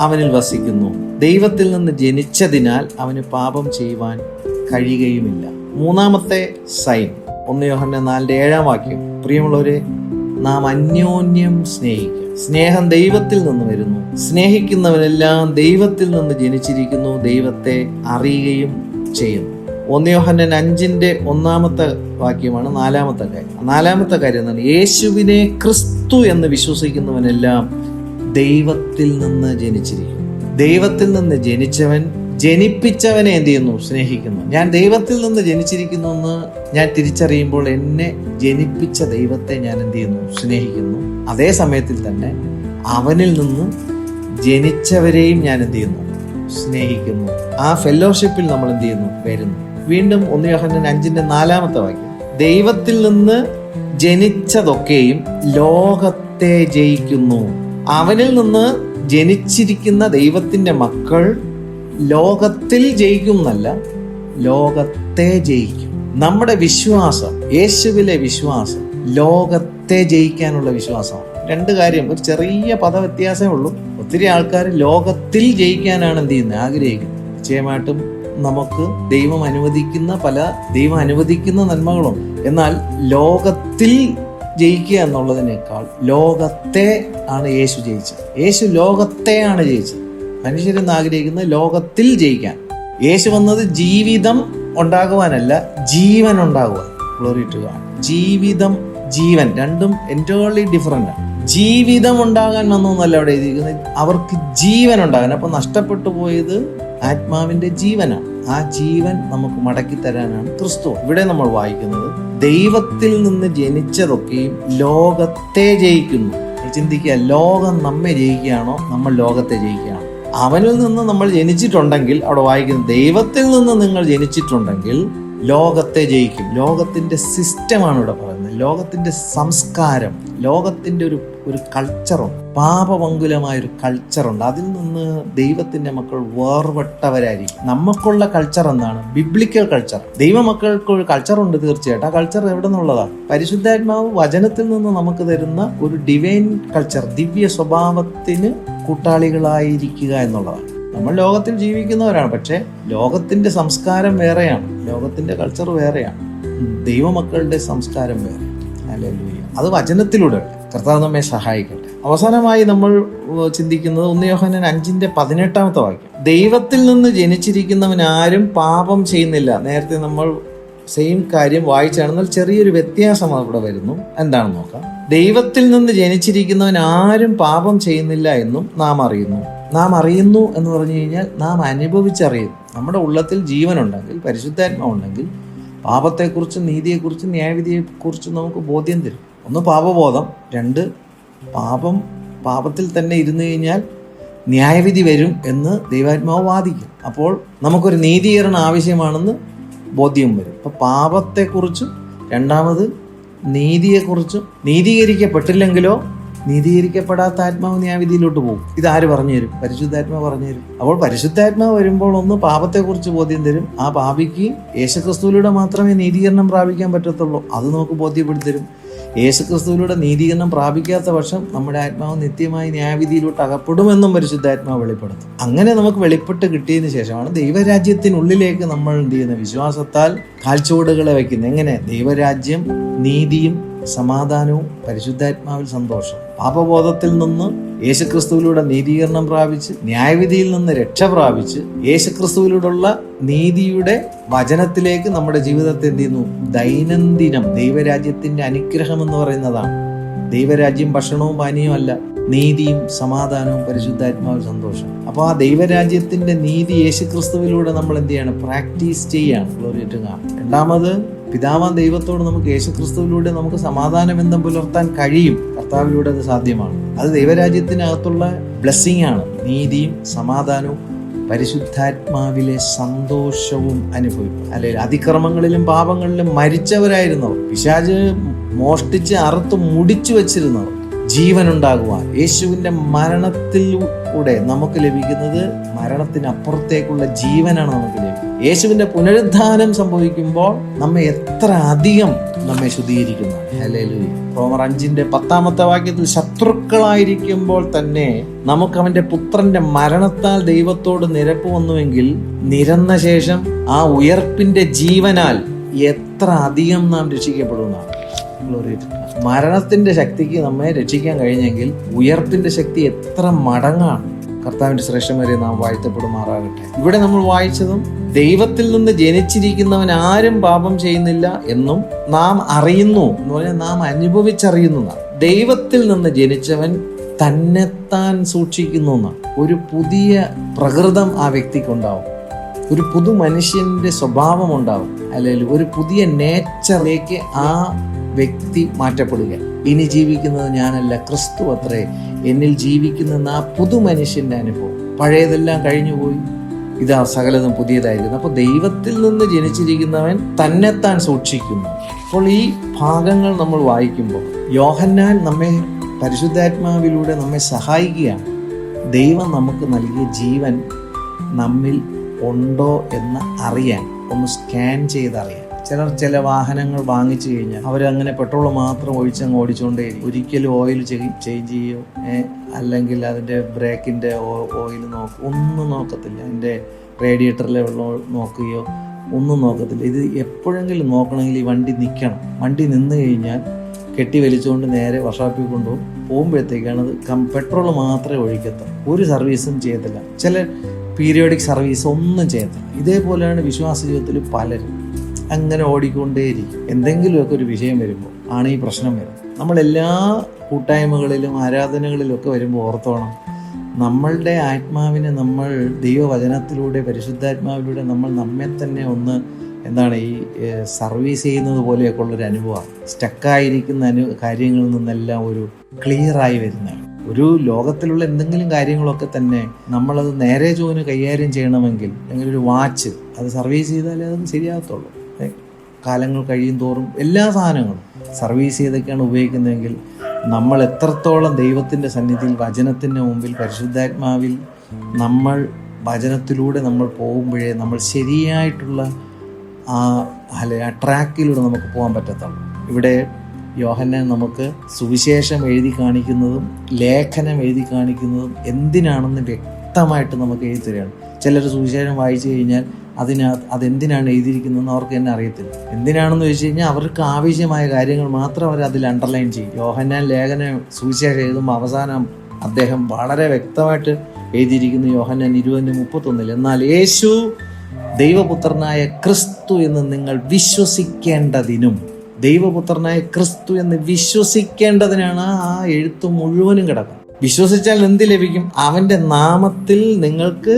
Speaker 1: അവനിൽ വസിക്കുന്നു. ദൈവത്തിൽ നിന്ന് ജനിച്ചതിനാൽ അവന് പാപം ചെയ്യുവാൻ കഴിയുകയുമില്ല. 3ാമത്തെ സൈൻ 1 യോഹന്നാൻ 4:7. പ്രിയമുള്ളവരെ, നാം അന്യോന്യം സ്നേഹിക്കുക. സ്നേഹം ദൈവത്തിൽ നിന്ന് വരുന്നു. സ്നേഹിക്കുന്നവനെല്ലാം ദൈവത്തിൽ നിന്ന് ജനിച്ചിരിക്കുന്നു, ദൈവത്തെ അറിയുകയും ചെയ്യുന്നു. 1 യോഹന്നാൻ 5:1 വാക്യമാണ് 4ാമത്തെ കാര്യം. 4ാമത്തെ കാര്യം എന്താണ്? യേശുവിനെ ക്രിസ്തു എന്ന് വിശ്വസിക്കുന്നവനെല്ലാം ദൈവത്തിൽ നിന്ന് ജനിച്ചിരിക്കുന്നു. ദൈവത്തിൽ നിന്ന് ജനിച്ചവൻ ജനിപ്പിച്ചവനെ എന്ത് ചെയ്യുന്നു? സ്നേഹിക്കുന്നു. ഞാൻ ദൈവത്തിൽ നിന്ന് ജനിച്ചിരിക്കുന്നു എന്ന് ഞാൻ തിരിച്ചറിയുമ്പോൾ എന്നെ ജനിപ്പിച്ച ദൈവത്തെ ഞാൻ എന്ത് ചെയ്യുന്നു? സ്നേഹിക്കുന്നു. അതേ സമയത്തിൽ തന്നെ അവനിൽ നിന്ന് ജനിച്ചവരെയും ഞാൻ എന്ത് ചെയ്യുന്നു? സ്നേഹിക്കുന്നു. ആ ഫെലോഷിപ്പിൽ നമ്മൾ എന്ത് ചെയ്യുന്നു? വരുന്നു. വീണ്ടും 1 യോഹന്നാൻ 5:4 വാക്യം, ദൈവത്തിൽ നിന്ന് ജനിച്ചതൊക്കെയും ലോകത്തെ ജയിക്കുന്നു. അവനിൽ നിന്ന് ജനിച്ചിരിക്കുന്ന ദൈവത്തിൻ്റെ മക്കൾ ലോകത്തിൽ ജയിക്കും എന്നല്ല, ലോകത്തെ ജയിക്കും. നമ്മുടെ വിശ്വാസം, യേശുവിലെ വിശ്വാസം ലോകത്തെ ജയിക്കാനുള്ള വിശ്വാസമാണ്. 2 കാര്യം, ഒരു ചെറിയ പദവ്യത്യാസമേ ഉള്ളൂ. ഒത്തിരി ആൾക്കാർ ലോകത്തിൽ ജയിക്കാനാണ് എന്ത് ചെയ്യുന്നത്? ആഗ്രഹിക്കുന്നത്. നിശ്ചയമായിട്ടും നമുക്ക് ദൈവം അനുവദിക്കുന്ന നന്മകളുണ്ട്. എന്നാൽ ലോകത്തിൽ ജയിക്കുക എന്നുള്ളതിനേക്കാൾ ലോകത്തെ ആണ് യേശു ജയിച്ചത്. യേശു ലോകത്തെയാണ് ജയിച്ചത്. മനുഷ്യരെന്ന് ആഗ്രഹിക്കുന്നത് ലോകത്തിൽ ജയിക്കാൻ. യേശു വന്നത് ജീവിതം ഉണ്ടാകുവാനല്ല, ജീവൻ ഉണ്ടാകുവാൻ. Glory to God. ജീവിതം, ജീവൻ രണ്ടും എൻറ്റയർലി ഡിഫറൻ്റ് ആണ്. ജീവിതം ഉണ്ടാകാൻ വന്നൊന്നല്ല അവിടെ എഴുതിയിരിക്കുന്നത്, അവർക്ക് ജീവൻ ഉണ്ടാകാൻ. അപ്പൊ നഷ്ടപ്പെട്ടു പോയത് ആത്മാവിന്റെ ജീവനാണ്. ആ ജീവൻ നമുക്ക് മടക്കി തരാനാണ് ക്രിസ്തു. ഇവിടെ നമ്മൾ വായിക്കുന്നത്, ദൈവത്തിൽ നിന്ന് ജനിച്ചതൊക്കെയും ലോകത്തെ ജയിക്കുന്നു. ചിന്തിക്കുക, ലോകം നമ്മെ ജയിക്കുകയാണോ, നമ്മൾ ലോകത്തെ ജയിക്കുകയാണോ? അവനിൽ നിന്ന് നമ്മൾ ജനിച്ചിട്ടുണ്ടെങ്കിൽ, അവിടെ വായിക്കുന്നത്, ദൈവത്തിൽ നിന്ന് നിങ്ങൾ ജനിച്ചിട്ടുണ്ടെങ്കിൽ ലോകത്തെ ജയിക്കും. ലോകത്തിന്റെ സിസ്റ്റമാണ് ഇവിടെ പറയുന്നത്, ലോകത്തിന്റെ സംസ്കാരം, ലോകത്തിന്റെ ഒരു കൾച്ചറുണ്ട്, പാപമംഗുലമായൊരു കൾച്ചറുണ്ട്. അതിൽ നിന്ന് ദൈവത്തിന്റെ മക്കൾ വേർപെട്ടവരായിരിക്കും. നമുക്കുള്ള കൾച്ചർ എന്താണ്? Biblical culture. ദൈവമക്കൾക്ക് ഒരു കൾച്ചറുണ്ട് തീർച്ചയായിട്ടും. ആ കൾച്ചർ എവിടെ നിന്നുള്ളതാണ്? പരിശുദ്ധാത്മാവ് വചനത്തിൽ നിന്ന് നമുക്ക് തരുന്ന ഒരു ഡിവൈൻ കൾച്ചർ, ദിവ്യ സ്വഭാവത്തിന് കൂട്ടാളികളായിരിക്കുക എന്നുള്ളതാണ്. നമ്മൾ ലോകത്തിൽ ജീവിക്കുന്നവരാണ്, പക്ഷെ ലോകത്തിന്റെ സംസ്കാരം വേറെയാണ്, ലോകത്തിന്റെ കൾച്ചർ വേറെയാണ്, ദൈവമക്കളുടെ സംസ്കാരം വേറെ. ഹല്ലേലൂയ. അത് വചനത്തിലൂടെ കർത്താവ് നമ്മെ സഹായിക്കട്ടെ. അവസാനമായി നമ്മൾ ചിന്തിക്കുന്നത് 1 യോഹന്നാൻ 5:18 വാക്യം, ദൈവത്തിൽ നിന്ന് ജനിച്ചിരിക്കുന്നവൻ ആരും പാപം ചെയ്യുന്നില്ല. നേരത്തെ നമ്മൾ സെയിം കാര്യം വായിച്ചാണെന്നാൽ ചെറിയൊരു വ്യത്യാസം അവിടെ വരുന്നു. എന്താണെന്ന് നോക്കാം. ദൈവത്തിൽ നിന്ന് ജനിച്ചിരിക്കുന്നവൻ ആരും പാപം ചെയ്യുന്നില്ല എന്നും നാം അറിയുന്നു. നാം അറിയുന്നു എന്ന് പറഞ്ഞു കഴിഞ്ഞാൽ നാം അനുഭവിച്ചറിയുന്നു. നമ്മുടെ ഉള്ളത്തിൽ ജീവനുണ്ടെങ്കിൽ, പരിശുദ്ധാത്മാവുണ്ടെങ്കിൽ, പാപത്തെക്കുറിച്ചും നീതിയെക്കുറിച്ചും ന്യായവിധിയെക്കുറിച്ചും നമുക്ക് ബോധ്യം തരും. 1 പാപബോധം, 2 പാപത്തിൽ തന്നെ ഇരുന്നു കഴിഞ്ഞാൽ ന്യായവിധി വരും എന്ന് ദൈവാത്മാവ് വാദിക്കും. അപ്പോൾ നമുക്കൊരു നീതീകരണം ആവശ്യമാണെന്ന് ബോധ്യം വരും. അപ്പോൾ പാപത്തെക്കുറിച്ചും രണ്ടാമത് നീതിയെക്കുറിച്ചും, നീതീകരിക്കപ്പെട്ടില്ലെങ്കിലോ നീതീകരിക്കപ്പെടാത്ത ആത്മാവ് ന്യായവിധിയിലോട്ട് പോകും. ഇതാര് പറഞ്ഞു തരും? പരിശുദ്ധാത്മാവ് പറഞ്ഞു തരും. അപ്പോൾ പരിശുദ്ധാത്മാവ് വരുമ്പോൾ ഒന്ന് പാപത്തെക്കുറിച്ച് ബോധ്യം തരും. ആ പാപിക്ക് യേശുക്രിസ്തുവിലൂടെ മാത്രമേ നീതീകരണം പ്രാപിക്കാൻ പറ്റത്തുള്ളൂ, അത് നമുക്ക് ബോധ്യപ്പെടുത്തി തരും. യേശുക്രിസ്തുവിലൂടെ നീതീകരണം പ്രാപിക്കാത്ത പക്ഷം നമ്മുടെ ആത്മാവ് നിത്യമായി ന്യായവിധിയിലോട്ട് അകപ്പെടുമെന്നും പരിശുദ്ധാത്മാവ് വെളിപ്പെടുത്തും. അങ്ങനെ നമുക്ക് വെളിപ്പെട്ട് കിട്ടിയതിന് ശേഷമാണ് ദൈവരാജ്യത്തിനുള്ളിലേക്ക് നമ്മൾ എന്ത് ചെയ്യുന്നത്? വിശ്വാസത്താൽ കാൽച്ചുവടുകളെ വയ്ക്കുന്നത്. എങ്ങനെ? ദൈവരാജ്യം, നീതിയും സമാധാനവും പരിശുദ്ധാത്മാവിൽ സന്തോഷം. പാപബോധത്തിൽ നിന്ന് യേശുക്രിസ്തുവിലൂടെ നീതീകരണം പ്രാപിച്ച്, ന്യായവിധിയിൽ നിന്ന് രക്ഷ പ്രാപിച്ച്, യേശുക്രിസ്തുവിലൂടെയുള്ള നീതിയുടെ വചനത്തിലേക്ക് നമ്മുടെ ജീവിതത്തെ എന്ത് ചെയ്യുന്നു? ദൈനംദിനം ദൈവരാജ്യത്തിന്റെ അനുഗ്രഹം എന്ന് പറയുന്നതാണ്. ദൈവരാജ്യം ഭക്ഷണവും പാനീയവും അല്ല, നീതിയും സമാധാനവും പരിശുദ്ധാത്മാവിൽ സന്തോഷം. അപ്പോൾ ആ ദൈവരാജ്യത്തിന്റെ നീതി യേശുക്രിസ്തുവിലൂടെ നമ്മൾ എന്ത് ചെയ്യണം? പ്രാക്ടീസ് ചെയ്യാണ്. Glory to God. രണ്ടാമത്, പിതാവാൻ ദൈവത്തോട് നമുക്ക് യേശുക്രിസ്തുവിലൂടെ നമുക്ക് സമാധാന ബന്ധം പുലർത്താൻ കഴിയും. കർത്താവിലൂടെ അത് സാധ്യമാണ്. അത് ദൈവരാജ്യത്തിനകത്തുള്ള ബ്ലെസ്സിങ് ആണ്. നീതിയും സമാധാനവും പരിശുദ്ധാത്മാവിലെ സന്തോഷവും അനുഭവിക്കും. അല്ലെങ്കിൽ അതിക്രമങ്ങളിലും പാപങ്ങളിലും മരിച്ചവരായിരുന്നവർ, പിശാച് മോഷ്ടിച്ച് അറുത്ത് മുടിച്ചു വച്ചിരുന്നവർ, ജീവനുണ്ടാകുവാൻ യേശുവിന്റെ മരണത്തിലൂടെ നമുക്ക് ലഭിക്കുന്നത് മരണത്തിനപ്പുറത്തേക്കുള്ള ജീവനാണ് നമുക്ക് ലഭിക്കുന്നത്. യേശുവിന്റെ പുനരുദ്ധാനം സംഭവിക്കുമ്പോൾ നമ്മെ എത്ര അധികം നമ്മെ ശുദ്ധീകരിക്കുന്നു. ഹല്ലേലൂയ. റോമർ 5:10 ശത്രുക്കളായിരിക്കുമ്പോൾ തന്നെ നമുക്ക് അവന്റെ പുത്രന്റെ മരണത്താൽ ദൈവത്തോട് നിരപ്പ് വന്നുവെങ്കിൽ നിരന്ന ശേഷം ആ ഉയർപ്പിന്റെ ജീവനാൽ എത്ര അധികം നാം രക്ഷിക്കപ്പെടുന്നതാണ്. മരണത്തിന്റെ ശക്തിക്ക് നമ്മെ രക്ഷിക്കാൻ കഴിഞ്ഞെങ്കിൽ ഉയർപ്പിന്റെ ശക്തി എത്ര മടങ്ങാണ്. കർത്താവിന്റെ ശ്രേഷ്ഠമേറിയ നാം വാഴ്ത്തപ്പെടുമാറാകട്ടെ. ഇവിടെ നമ്മൾ വായിച്ചതും ദൈവത്തിൽ നിന്ന് ജനിച്ചിരിക്കുന്നവൻ ആരും പാപം ചെയ്യുന്നില്ല എന്നും നാം അറിയുന്നു എന്ന് പറഞ്ഞാൽ നാം അനുഭവിച്ചറിയുന്നു. ദൈവത്തിൽ നിന്ന് ജനിച്ചവൻ തന്നെത്താൻ സൂക്ഷിക്കുന്നു എന്നാണ്. ഒരു പുതിയ പ്രകൃതം ആ വ്യക്തിക്കുണ്ടാവും, ഒരു പുതു മനുഷ്യന്റെ സ്വഭാവം ഉണ്ടാവും, അല്ലെങ്കിൽ ഒരു പുതിയ നേച്ചറിലേക്ക് ആ വ്യക്തി മാറ്റപ്പെടുക. ഇനി ജീവിക്കുന്നത് ഞാനല്ല, ക്രിസ്തു അത്രേ എന്നിൽ ജീവിക്കുന്ന ആ പുതു മനുഷ്യന്റെ അനുഭവം. പഴയതെല്ലാം കഴിഞ്ഞുപോയി, ഇതാ സകലതും പുതിയതായിരിക്കുന്നു. അപ്പോൾ ദൈവത്തിൽ നിന്ന് ജനിച്ചിരിക്കുന്നവൻ തന്നെത്താൻ സൂക്ഷിക്കുന്നു. അപ്പോൾ ഈ ഭാഗങ്ങൾ നമ്മൾ വായിക്കുമ്പോൾ യോഹന്നാൻ നമ്മെ പരിശുദ്ധാത്മാവിലൂടെ നമ്മെ സഹായിക്കുകയാണ്. ദൈവം നമുക്ക് നൽകിയ ജീവൻ നമ്മിൽ ഉണ്ടോ എന്ന് അറിയാൻ, ഒന്ന് സ്കാൻ ചെയ്തറിയാൻ. ചില വാഹനങ്ങൾ വാങ്ങിച്ചു കഴിഞ്ഞാൽ അവരങ്ങനെ പെട്രോൾ മാത്രം ഒഴിച്ചങ്ങ് ഓടിച്ചുകൊണ്ടേ ഒരിക്കലും ഓയിൽ ചേഞ്ച് ചെയ്യോ, അല്ലെങ്കിൽ അതിൻ്റെ ബ്രേക്കിൻ്റെ ഓയിൽ ഒന്നും നോക്കത്തില്ല, അതിൻ്റെ റേഡിയേറ്ററിലെ വെള്ളം നോക്കുകയോ ഒന്നും നോക്കത്തില്ല. ഇത് എപ്പോഴെങ്കിലും നോക്കണമെങ്കിൽ ഈ വണ്ടി നിൽക്കണം. വണ്ടി നിന്ന് കഴിഞ്ഞാൽ കെട്ടി വലിച്ചുകൊണ്ട് നേരെ വർക്ക്ഷോപ്പിൽ കൊണ്ടുപോകും. പോകുമ്പോഴത്തേക്കാണ് അത് പെട്രോൾ മാത്രമേ ഒഴിക്കത്തുള്ളൂ, ഒരു സർവീസും ചെയ്യത്തില്ല, ചില പീരിയോഡിക് സർവീസ് ഒന്നും ചെയ്യത്തില്ല. ഇതേപോലെയാണ് വിശ്വാസ ജീവിതത്തിൽ പലരും അങ്ങനെ ഓടിക്കൊണ്ടേയിരിക്കും. എന്തെങ്കിലുമൊക്കെ ഒരു വിഷയം വരുമ്പോൾ ആണ് ഈ പ്രശ്നം വരുന്നത്. നമ്മളെല്ലാ കൂട്ടായ്മകളിലും ആരാധനകളിലും ഒക്കെ വരുമ്പോൾ ഓർത്തോണം, നമ്മളുടെ ആത്മാവിനെ നമ്മൾ ദൈവവചനത്തിലൂടെ പരിശുദ്ധാത്മാവിലൂടെ നമ്മൾ നമ്മെ തന്നെ ഒന്ന് ഈ സർവീസ് ചെയ്യുന്നത് പോലെയൊക്കെ ഉള്ളൊരു അനുഭവമാണ്. സ്റ്റക്കായിരിക്കുന്ന കാര്യങ്ങളിൽ നിന്നെല്ലാം ഒരു ക്ലിയറായി വരുന്നതാണ്. ഒരു ലോകത്തിലുള്ള എന്തെങ്കിലും കാര്യങ്ങളൊക്കെ തന്നെ നമ്മളത് നേരെ ചൊവ്വന് കൈകാര്യം ചെയ്യണമെങ്കിൽ, അല്ലെങ്കിൽ ഒരു വാച്ച് അത് സർവീസ് ചെയ്താലേ അത് ശരിയാകത്തുള്ളൂ. കാലങ്ങൾ കഴിയും തോറും എല്ലാ സാധനങ്ങളും സർവീസ് ചെയ്തൊക്കെയാണ് ഉപയോഗിക്കുന്നതെങ്കിൽ നമ്മൾ എത്രത്തോളം ദൈവത്തിൻ്റെ സന്നിധിയിൽ വചനത്തിൻ്റെ മുമ്പിൽ പരിശുദ്ധാത്മാവിൽ നമ്മൾ വചനത്തിലൂടെ നമ്മൾ പോകുമ്പോഴേ നമ്മൾ ശരിയായിട്ടുള്ള ആ ട്രാക്കിലൂടെ നമുക്ക് പോകാൻ പറ്റത്തുള്ളൂ. ഇവിടെ യോഹന്നാൻ നമുക്ക് സുവിശേഷം എഴുതി കാണിക്കുന്നതും ലേഖനം എഴുതി കാണിക്കുന്നതും എന്തിനാണെന്ന് വ്യക്തമായിട്ട് നമുക്ക് എഴുതി തരികയാണ്. ചിലർ സുവിശേഷം വായിച്ചു കഴിഞ്ഞാൽ അതെന്തിനാണ് എഴുതിയിരിക്കുന്നതെന്ന് അവർക്ക് തന്നെ അറിയത്തില്ല. എന്തിനാണെന്ന് ചോദിച്ചു കഴിഞ്ഞാൽ അവർക്ക് ആവശ്യമായ കാര്യങ്ങൾ മാത്രം അവർ അതിൽ അണ്ടർലൈൻ ചെയ്യും. യോഹന്നാൻ ലേഖനം സുവിശേഷം എഴുതുമ്പോൾ അവസാനം അദ്ദേഹം വളരെ വ്യക്തമായിട്ട് എഴുതിയിരിക്കുന്നു. യോഹന്നാൻ 20:31 എന്നാൽ യേശു ദൈവപുത്രനായ ക്രിസ്തു എന്ന് നിങ്ങൾ വിശ്വസിക്കേണ്ടതിനും, ദൈവപുത്രനായ ക്രിസ്തു എന്ന് വിശ്വസിക്കേണ്ടതിനാണ് ആ എഴുത്ത് മുഴുവനും കിടക്കുന്നത്. വിശ്വസിച്ചാൽ എന്ത് ലഭിക്കും? അവന്റെ നാമത്തിൽ നിങ്ങൾക്ക്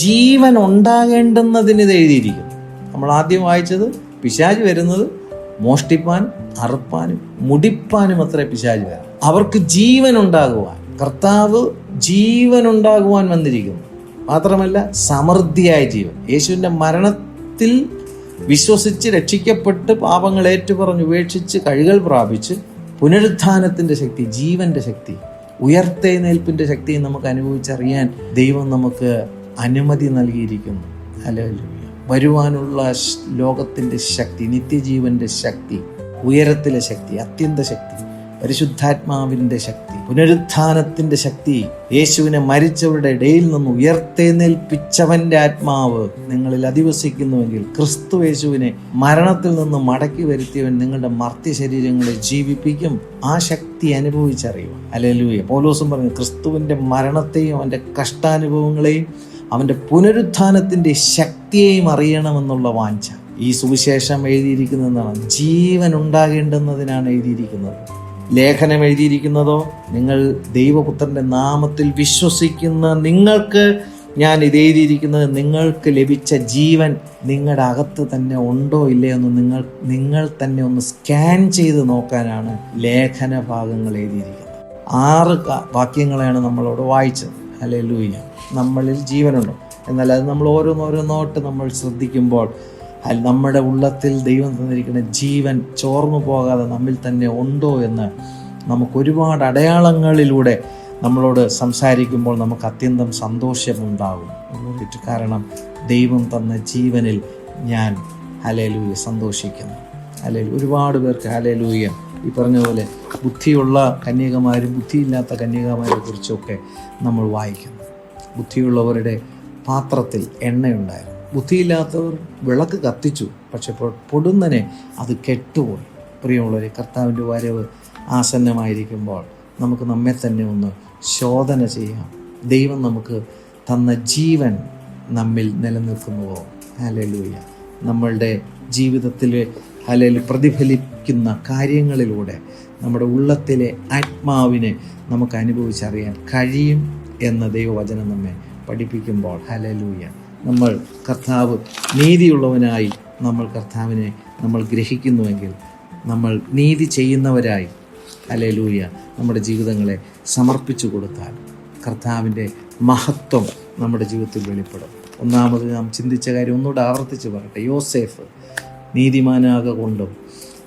Speaker 1: ജീവൻ ഉണ്ടാകേണ്ടുന്നതിന് ഇത് എഴുതിയിരിക്കും. നമ്മൾ ആദ്യം വായിച്ചത് പിശാച് വരുന്നത് മോഷ്ടിപ്പാൻ, അറുപ്പാനും മുടിപ്പാനും അത്രേ പിശാച് വരാം. അവർക്ക് ജീവൻ ഉണ്ടാകുവാൻ, കർത്താവ് ജീവൻ ഉണ്ടാകുവാൻ വന്നിരിക്കുന്നു. മാത്രമല്ല സമൃദ്ധിയായ ജീവൻ. യേശുവിൻ്റെ മരണത്തിൽ വിശ്വസിച്ച് രക്ഷിക്കപ്പെട്ട് പാപങ്ങൾ ഏറ്റുപറഞ്ഞ് ഉപേക്ഷിച്ച് കഴുകൽ പ്രാപിച്ച് പുനരുത്ഥാനത്തിൻ്റെ ശക്തി, ജീവൻ്റെ ശക്തി, ഉയർത്തെഴുന്നേൽപ്പിൻ്റെ ശക്തി നമുക്ക് അനുഭവിച്ചറിയാൻ ദൈവം നമുക്ക് അനുമതി നൽകിയിരിക്കുന്നു. ഹല്ലേലൂയ. വരുവാനുള്ള ലോകത്തിൻ്റെ ശക്തി, നിത്യജീവൻ്റെ ശക്തി, ഉയരത്തിലെ ശക്തി, അത്യന്ത ശക്തി, പരിശുദ്ധാത്മാവിൻ്റെ ശക്തി, പുനരുത്ഥാനത്തിൻ്റെ ശക്തി, യേശുവിനെ മരിച്ചവരുടെ ഇടയിൽ നിന്ന് ഉയർത്തെഴുന്നേൽപ്പിച്ചവൻ്റെ ആത്മാവ് നിങ്ങളിൽ അധിവസിക്കുന്നുവെങ്കിൽ, ക്രിസ്തു യേശുവിനെ മരണത്തിൽ നിന്ന് മടക്കി വരുത്തിയവൻ നിങ്ങളുടെ മർത്യ ശരീരങ്ങളെ ജീവിപ്പിക്കും. ആ ശക്തി അനുഭവിച്ചറിയുക. ഹല്ലേലൂയ. പൗലോസും പറഞ്ഞു, ക്രിസ്തുവിൻ്റെ മരണത്തെയും അവൻ്റെ കഷ്ടാനുഭവങ്ങളെയും അവൻ്റെ പുനരുത്ഥാനത്തിൻ്റെ ശക്തിയെയും അറിയണമെന്നുള്ള വാഞ്ച. ഈ സുവിശേഷം എഴുതിയിരിക്കുന്നതാണ് ജീവൻ ഉണ്ടാകേണ്ടുന്നതിനാണ് എഴുതിയിരിക്കുന്നത്. ലേഖനം എഴുതിയിരിക്കുന്നതോ, നിങ്ങൾ ദൈവപുത്രൻ്റെ നാമത്തിൽ വിശ്വസിക്കുന്ന നിങ്ങൾക്ക് ഞാൻ ഇത് എഴുതിയിരിക്കുന്നത്, നിങ്ങൾക്ക് ലഭിച്ച ജീവൻ നിങ്ങളുടെ അകത്ത് തന്നെ ഉണ്ടോ ഇല്ലയോ എന്ന് നിങ്ങൾ തന്നെ ഒന്ന് സ്കാൻ ചെയ്ത് നോക്കാനാണ് ലേഖന ഭാഗങ്ങൾ എഴുതിയിരിക്കുന്നത്. 6 വാക്യങ്ങളാണ് നമ്മളോട് വായിച്ചത്. ഹല്ലേലൂയ. നമ്മളിൽ ജീവനുണ്ടോ, എന്നാൽ അത് നമ്മൾ ഓരോന്നോട്ട് നമ്മൾ ശ്രദ്ധിക്കുമ്പോൾ നമ്മുടെ ഉള്ളത്തിൽ ദൈവം തന്നിരിക്കുന്ന ജീവൻ ചോർന്നു പോകാതെ നമ്മിൽ തന്നെ ഉണ്ടോ എന്ന് നമുക്ക് ഒരുപാട് അടയാളങ്ങളിലൂടെ നമ്മളോട് സംസാരിക്കുമ്പോൾ നമുക്ക് അത്യന്തം സന്തോഷമുണ്ടാകും. കാരണം ദൈവം തന്ന ജീവനിൽ ഞാൻ ഹല്ലേലൂയ സന്തോഷിക്കുന്നു. ഹല്ലേലൂയ. ഒരുപാട് പേർക്ക് ഹല്ലേലൂയ ഈ പറഞ്ഞ പോലെ ബുദ്ധിയുള്ള കന്യകമാരും ബുദ്ധിയില്ലാത്ത കന്യകമാരെ കുറിച്ചൊക്കെ നമ്മൾ വായിക്കുന്നു. ബുദ്ധിയുള്ളവരുടെ പാത്രത്തിൽ എണ്ണയുണ്ടായിരുന്നു, ബുദ്ധിയില്ലാത്തവർ വിളക്ക് കത്തിച്ചു, പക്ഷെ പൊടുന്നനെ അത് കെട്ടുപോയി. പ്രിയമുള്ളവരെ, കർത്താവിൻ്റെ വരവ് ആസന്നമായിരിക്കുമ്പോൾ നമുക്ക് നമ്മെ തന്നെ ഒന്ന് ശോധന ചെയ്യാം. ദൈവം നമുക്ക് തന്ന ജീവൻ നമ്മിൽ നിലനിൽക്കുന്നുവോ? ഹല്ലേലൂയ. നമ്മളുടെ ജീവിതത്തിൽ പ്രതിഫലിക്കുന്ന കാര്യങ്ങളിലൂടെ നമ്മുടെ ഉള്ളത്തിലെ ആത്മാവിനെ നമുക്ക് അനുഭവിച്ചറിയാൻ കഴിയും എന്ന ദൈവവചനം നമ്മെ പഠിപ്പിക്കുമ്പോൾ ഹല്ലേലൂയ, നമ്മൾ കർത്താവ് നീതിയുള്ളവനായി നമ്മൾ കർത്താവിനെ നമ്മൾ ഗ്രഹിക്കുന്നുവെങ്കിൽ, നമ്മൾ നീതി ചെയ്യുന്നവരായി ഹല്ലേലൂയ നമ്മുടെ ജീവിതങ്ങളെ സമർപ്പിച്ചു കൊടുത്താൽ കർത്താവിൻ്റെ മഹത്വം നമ്മുടെ ജീവിതത്തിൽ വെളിപ്പെടും. ഒന്നാമത് നാം ചിന്തിച്ച കാര്യം ഒന്നുകൂടെ ആവർത്തിച്ച് പറയട്ടെ. യോസേഫ് നീതിമാനാകൊണ്ടും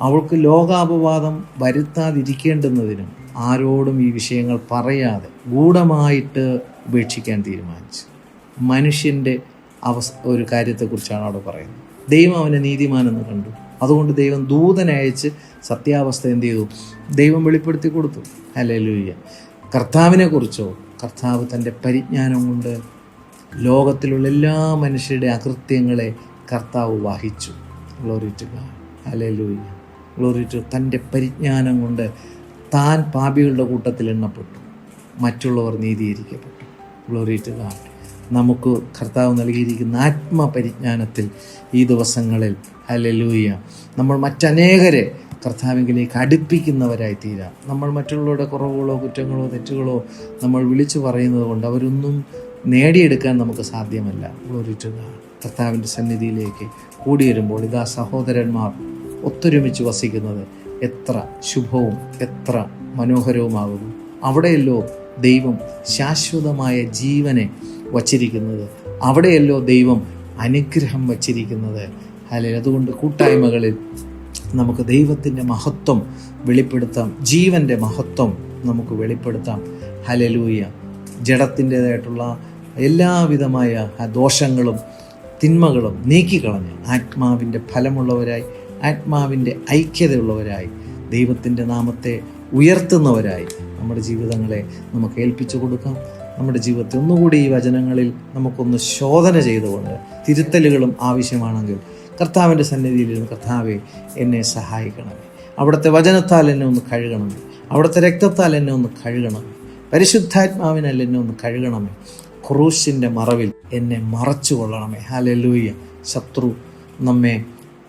Speaker 1: അവൾക്ക് ലോകാപവാദം വരുത്താതിരിക്കേണ്ടുന്നതിനും ആരോടും ഈ വിഷയങ്ങൾ പറയാതെ ഗൂഢമായിട്ട് ഉപേക്ഷിക്കാൻ തീരുമാനിച്ചു. മനുഷ്യൻ്റെ ഒരു കാര്യത്തെക്കുറിച്ചാണ് അവിടെ പറയുന്നത്. ദൈവം അവനെ നീതിമാനെന്ന് കണ്ടു. അതുകൊണ്ട് ദൈവം ദൂതനയച്ച് സത്യാവസ്ഥ എന്ത് ചെയ്തു? ദൈവം വെളിപ്പെടുത്തി കൊടുത്തു. ഹല്ലേലൂയ. കർത്താവിനെ കുറിച്ചോ, കർത്താവ് തൻ്റെ പരിജ്ഞാനം കൊണ്ട് ലോകത്തിലുള്ള എല്ലാ മനുഷ്യരുടെ അകൃത്യങ്ങളെ കർത്താവ് വഹിച്ചു. Glory to God. Hallelujah. Glory to. തൻ്റെ പരിജ്ഞാനം കൊണ്ട് താൻ പാപികളുടെ കൂട്ടത്തിൽ എണ്ണപ്പെട്ടു, മറ്റുള്ളവർ നീതീകരിക്കപ്പെട്ടു. Glory to God. നമുക്ക് കർത്താവ് നൽകിയിരിക്കുന്ന ആത്മപരിജ്ഞാനത്തിൽ ഈ ദിവസങ്ങളിൽ ഹല്ലേലൂയ നമ്മൾ മറ്റനേകരെ കർത്താവിലേക്ക് അടുപ്പിക്കുന്നവരായി തീരാം. നമ്മൾ മറ്റുള്ളവരുടെ കുറവുകളോ കുറ്റങ്ങളോ തെറ്റുകളോ നമ്മൾ വിളിച്ചു പറയുന്നത് കൊണ്ട് അവരൊന്നും നേടിയെടുക്കാൻ നമുക്ക് സാധ്യമല്ല. Glory to God. കർത്താവിൻ്റെ സന്നിധിയിലേക്ക് കൂടി വരുമ്പോൾ ഇതാ സഹോദരന്മാർ ഒത്തൊരുമിച്ച് വസിക്കുന്നത് എത്ര ശുഭവും എത്ര മനോഹരവുമാകുന്നു. അവിടെയല്ലോ ദൈവം ശാശ്വതമായ ജീവനെ വച്ചിരിക്കുന്നത്, അവിടെയല്ലോ ദൈവം അനുഗ്രഹം വച്ചിരിക്കുന്നത്. അല്ലെങ്കിൽ അതുകൊണ്ട് കൂട്ടായ്മകളിൽ നമുക്ക് ദൈവത്തിൻ്റെ മഹത്വം വെളിപ്പെടുത്താം, ജീവൻ്റെ മഹത്വം നമുക്ക് വെളിപ്പെടുത്താം. ഹല്ലേലൂയ. ജഡത്തിൻ്റേതായിട്ടുള്ള എല്ലാവിധമായ ദോഷങ്ങളും തിന്മകളും നീക്കിക്കളഞ്ഞ് ആത്മാവിൻ്റെ ഫലമുള്ളവരായി, ആത്മാവിൻ്റെ ഐക്യതയുള്ളവരായി, ദൈവത്തിൻ്റെ നാമത്തെ ഉയർത്തുന്നവരായി നമ്മുടെ ജീവിതങ്ങളെ നമുക്ക് ഏൽപ്പിച്ചു കൊടുക്കാം. നമ്മുടെ ജീവിതത്തിൽ ഒന്നുകൂടി ഈ വചനങ്ങളിൽ നമുക്കൊന്ന് ശോധന ചെയ്തുകൊണ്ട് തിരുത്തലുകളും ആവശ്യമാണെങ്കിൽ കർത്താവിൻ്റെ സന്നിധിയിൽ കർത്താവെ എന്നെ സഹായിക്കണമേ, അവിടുത്തെ വചനത്താൽ എന്നെ ഒന്ന് കഴുകണമേ, അവിടുത്തെ രക്തത്താൽ എന്നെ ഒന്ന് കഴുകണമേ, പരിശുദ്ധാത്മാവിനാൽ എന്നെ ഒന്ന് കഴുകണമേ, ക്രൂശിൻ്റെ മറവിൽ എന്നെ മറച്ചു കൊള്ളണമേ. ഹല്ലേലൂയ. ശത്രു നമ്മെ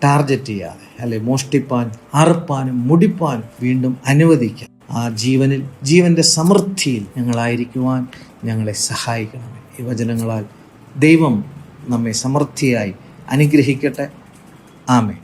Speaker 1: ടാർഗറ്റ് ചെയ്യാതെ മോഷ്ടിപ്പാൻ, അറുപ്പാനും മുടിപ്പാനും വീണ്ടും അനുവദിക്കാൻ ആ ജീവൻ്റെ സമൃദ്ധിയിൽ ഞങ്ങളായിരിക്കുവാൻ ഞങ്ങളെ സഹായിക്കണമേ. ഈ വചനങ്ങളാൽ ദൈവം നമ്മെ സമൃദ്ധിയായി അനുഗ്രഹിക്കട്ടെ. ആമേൻ.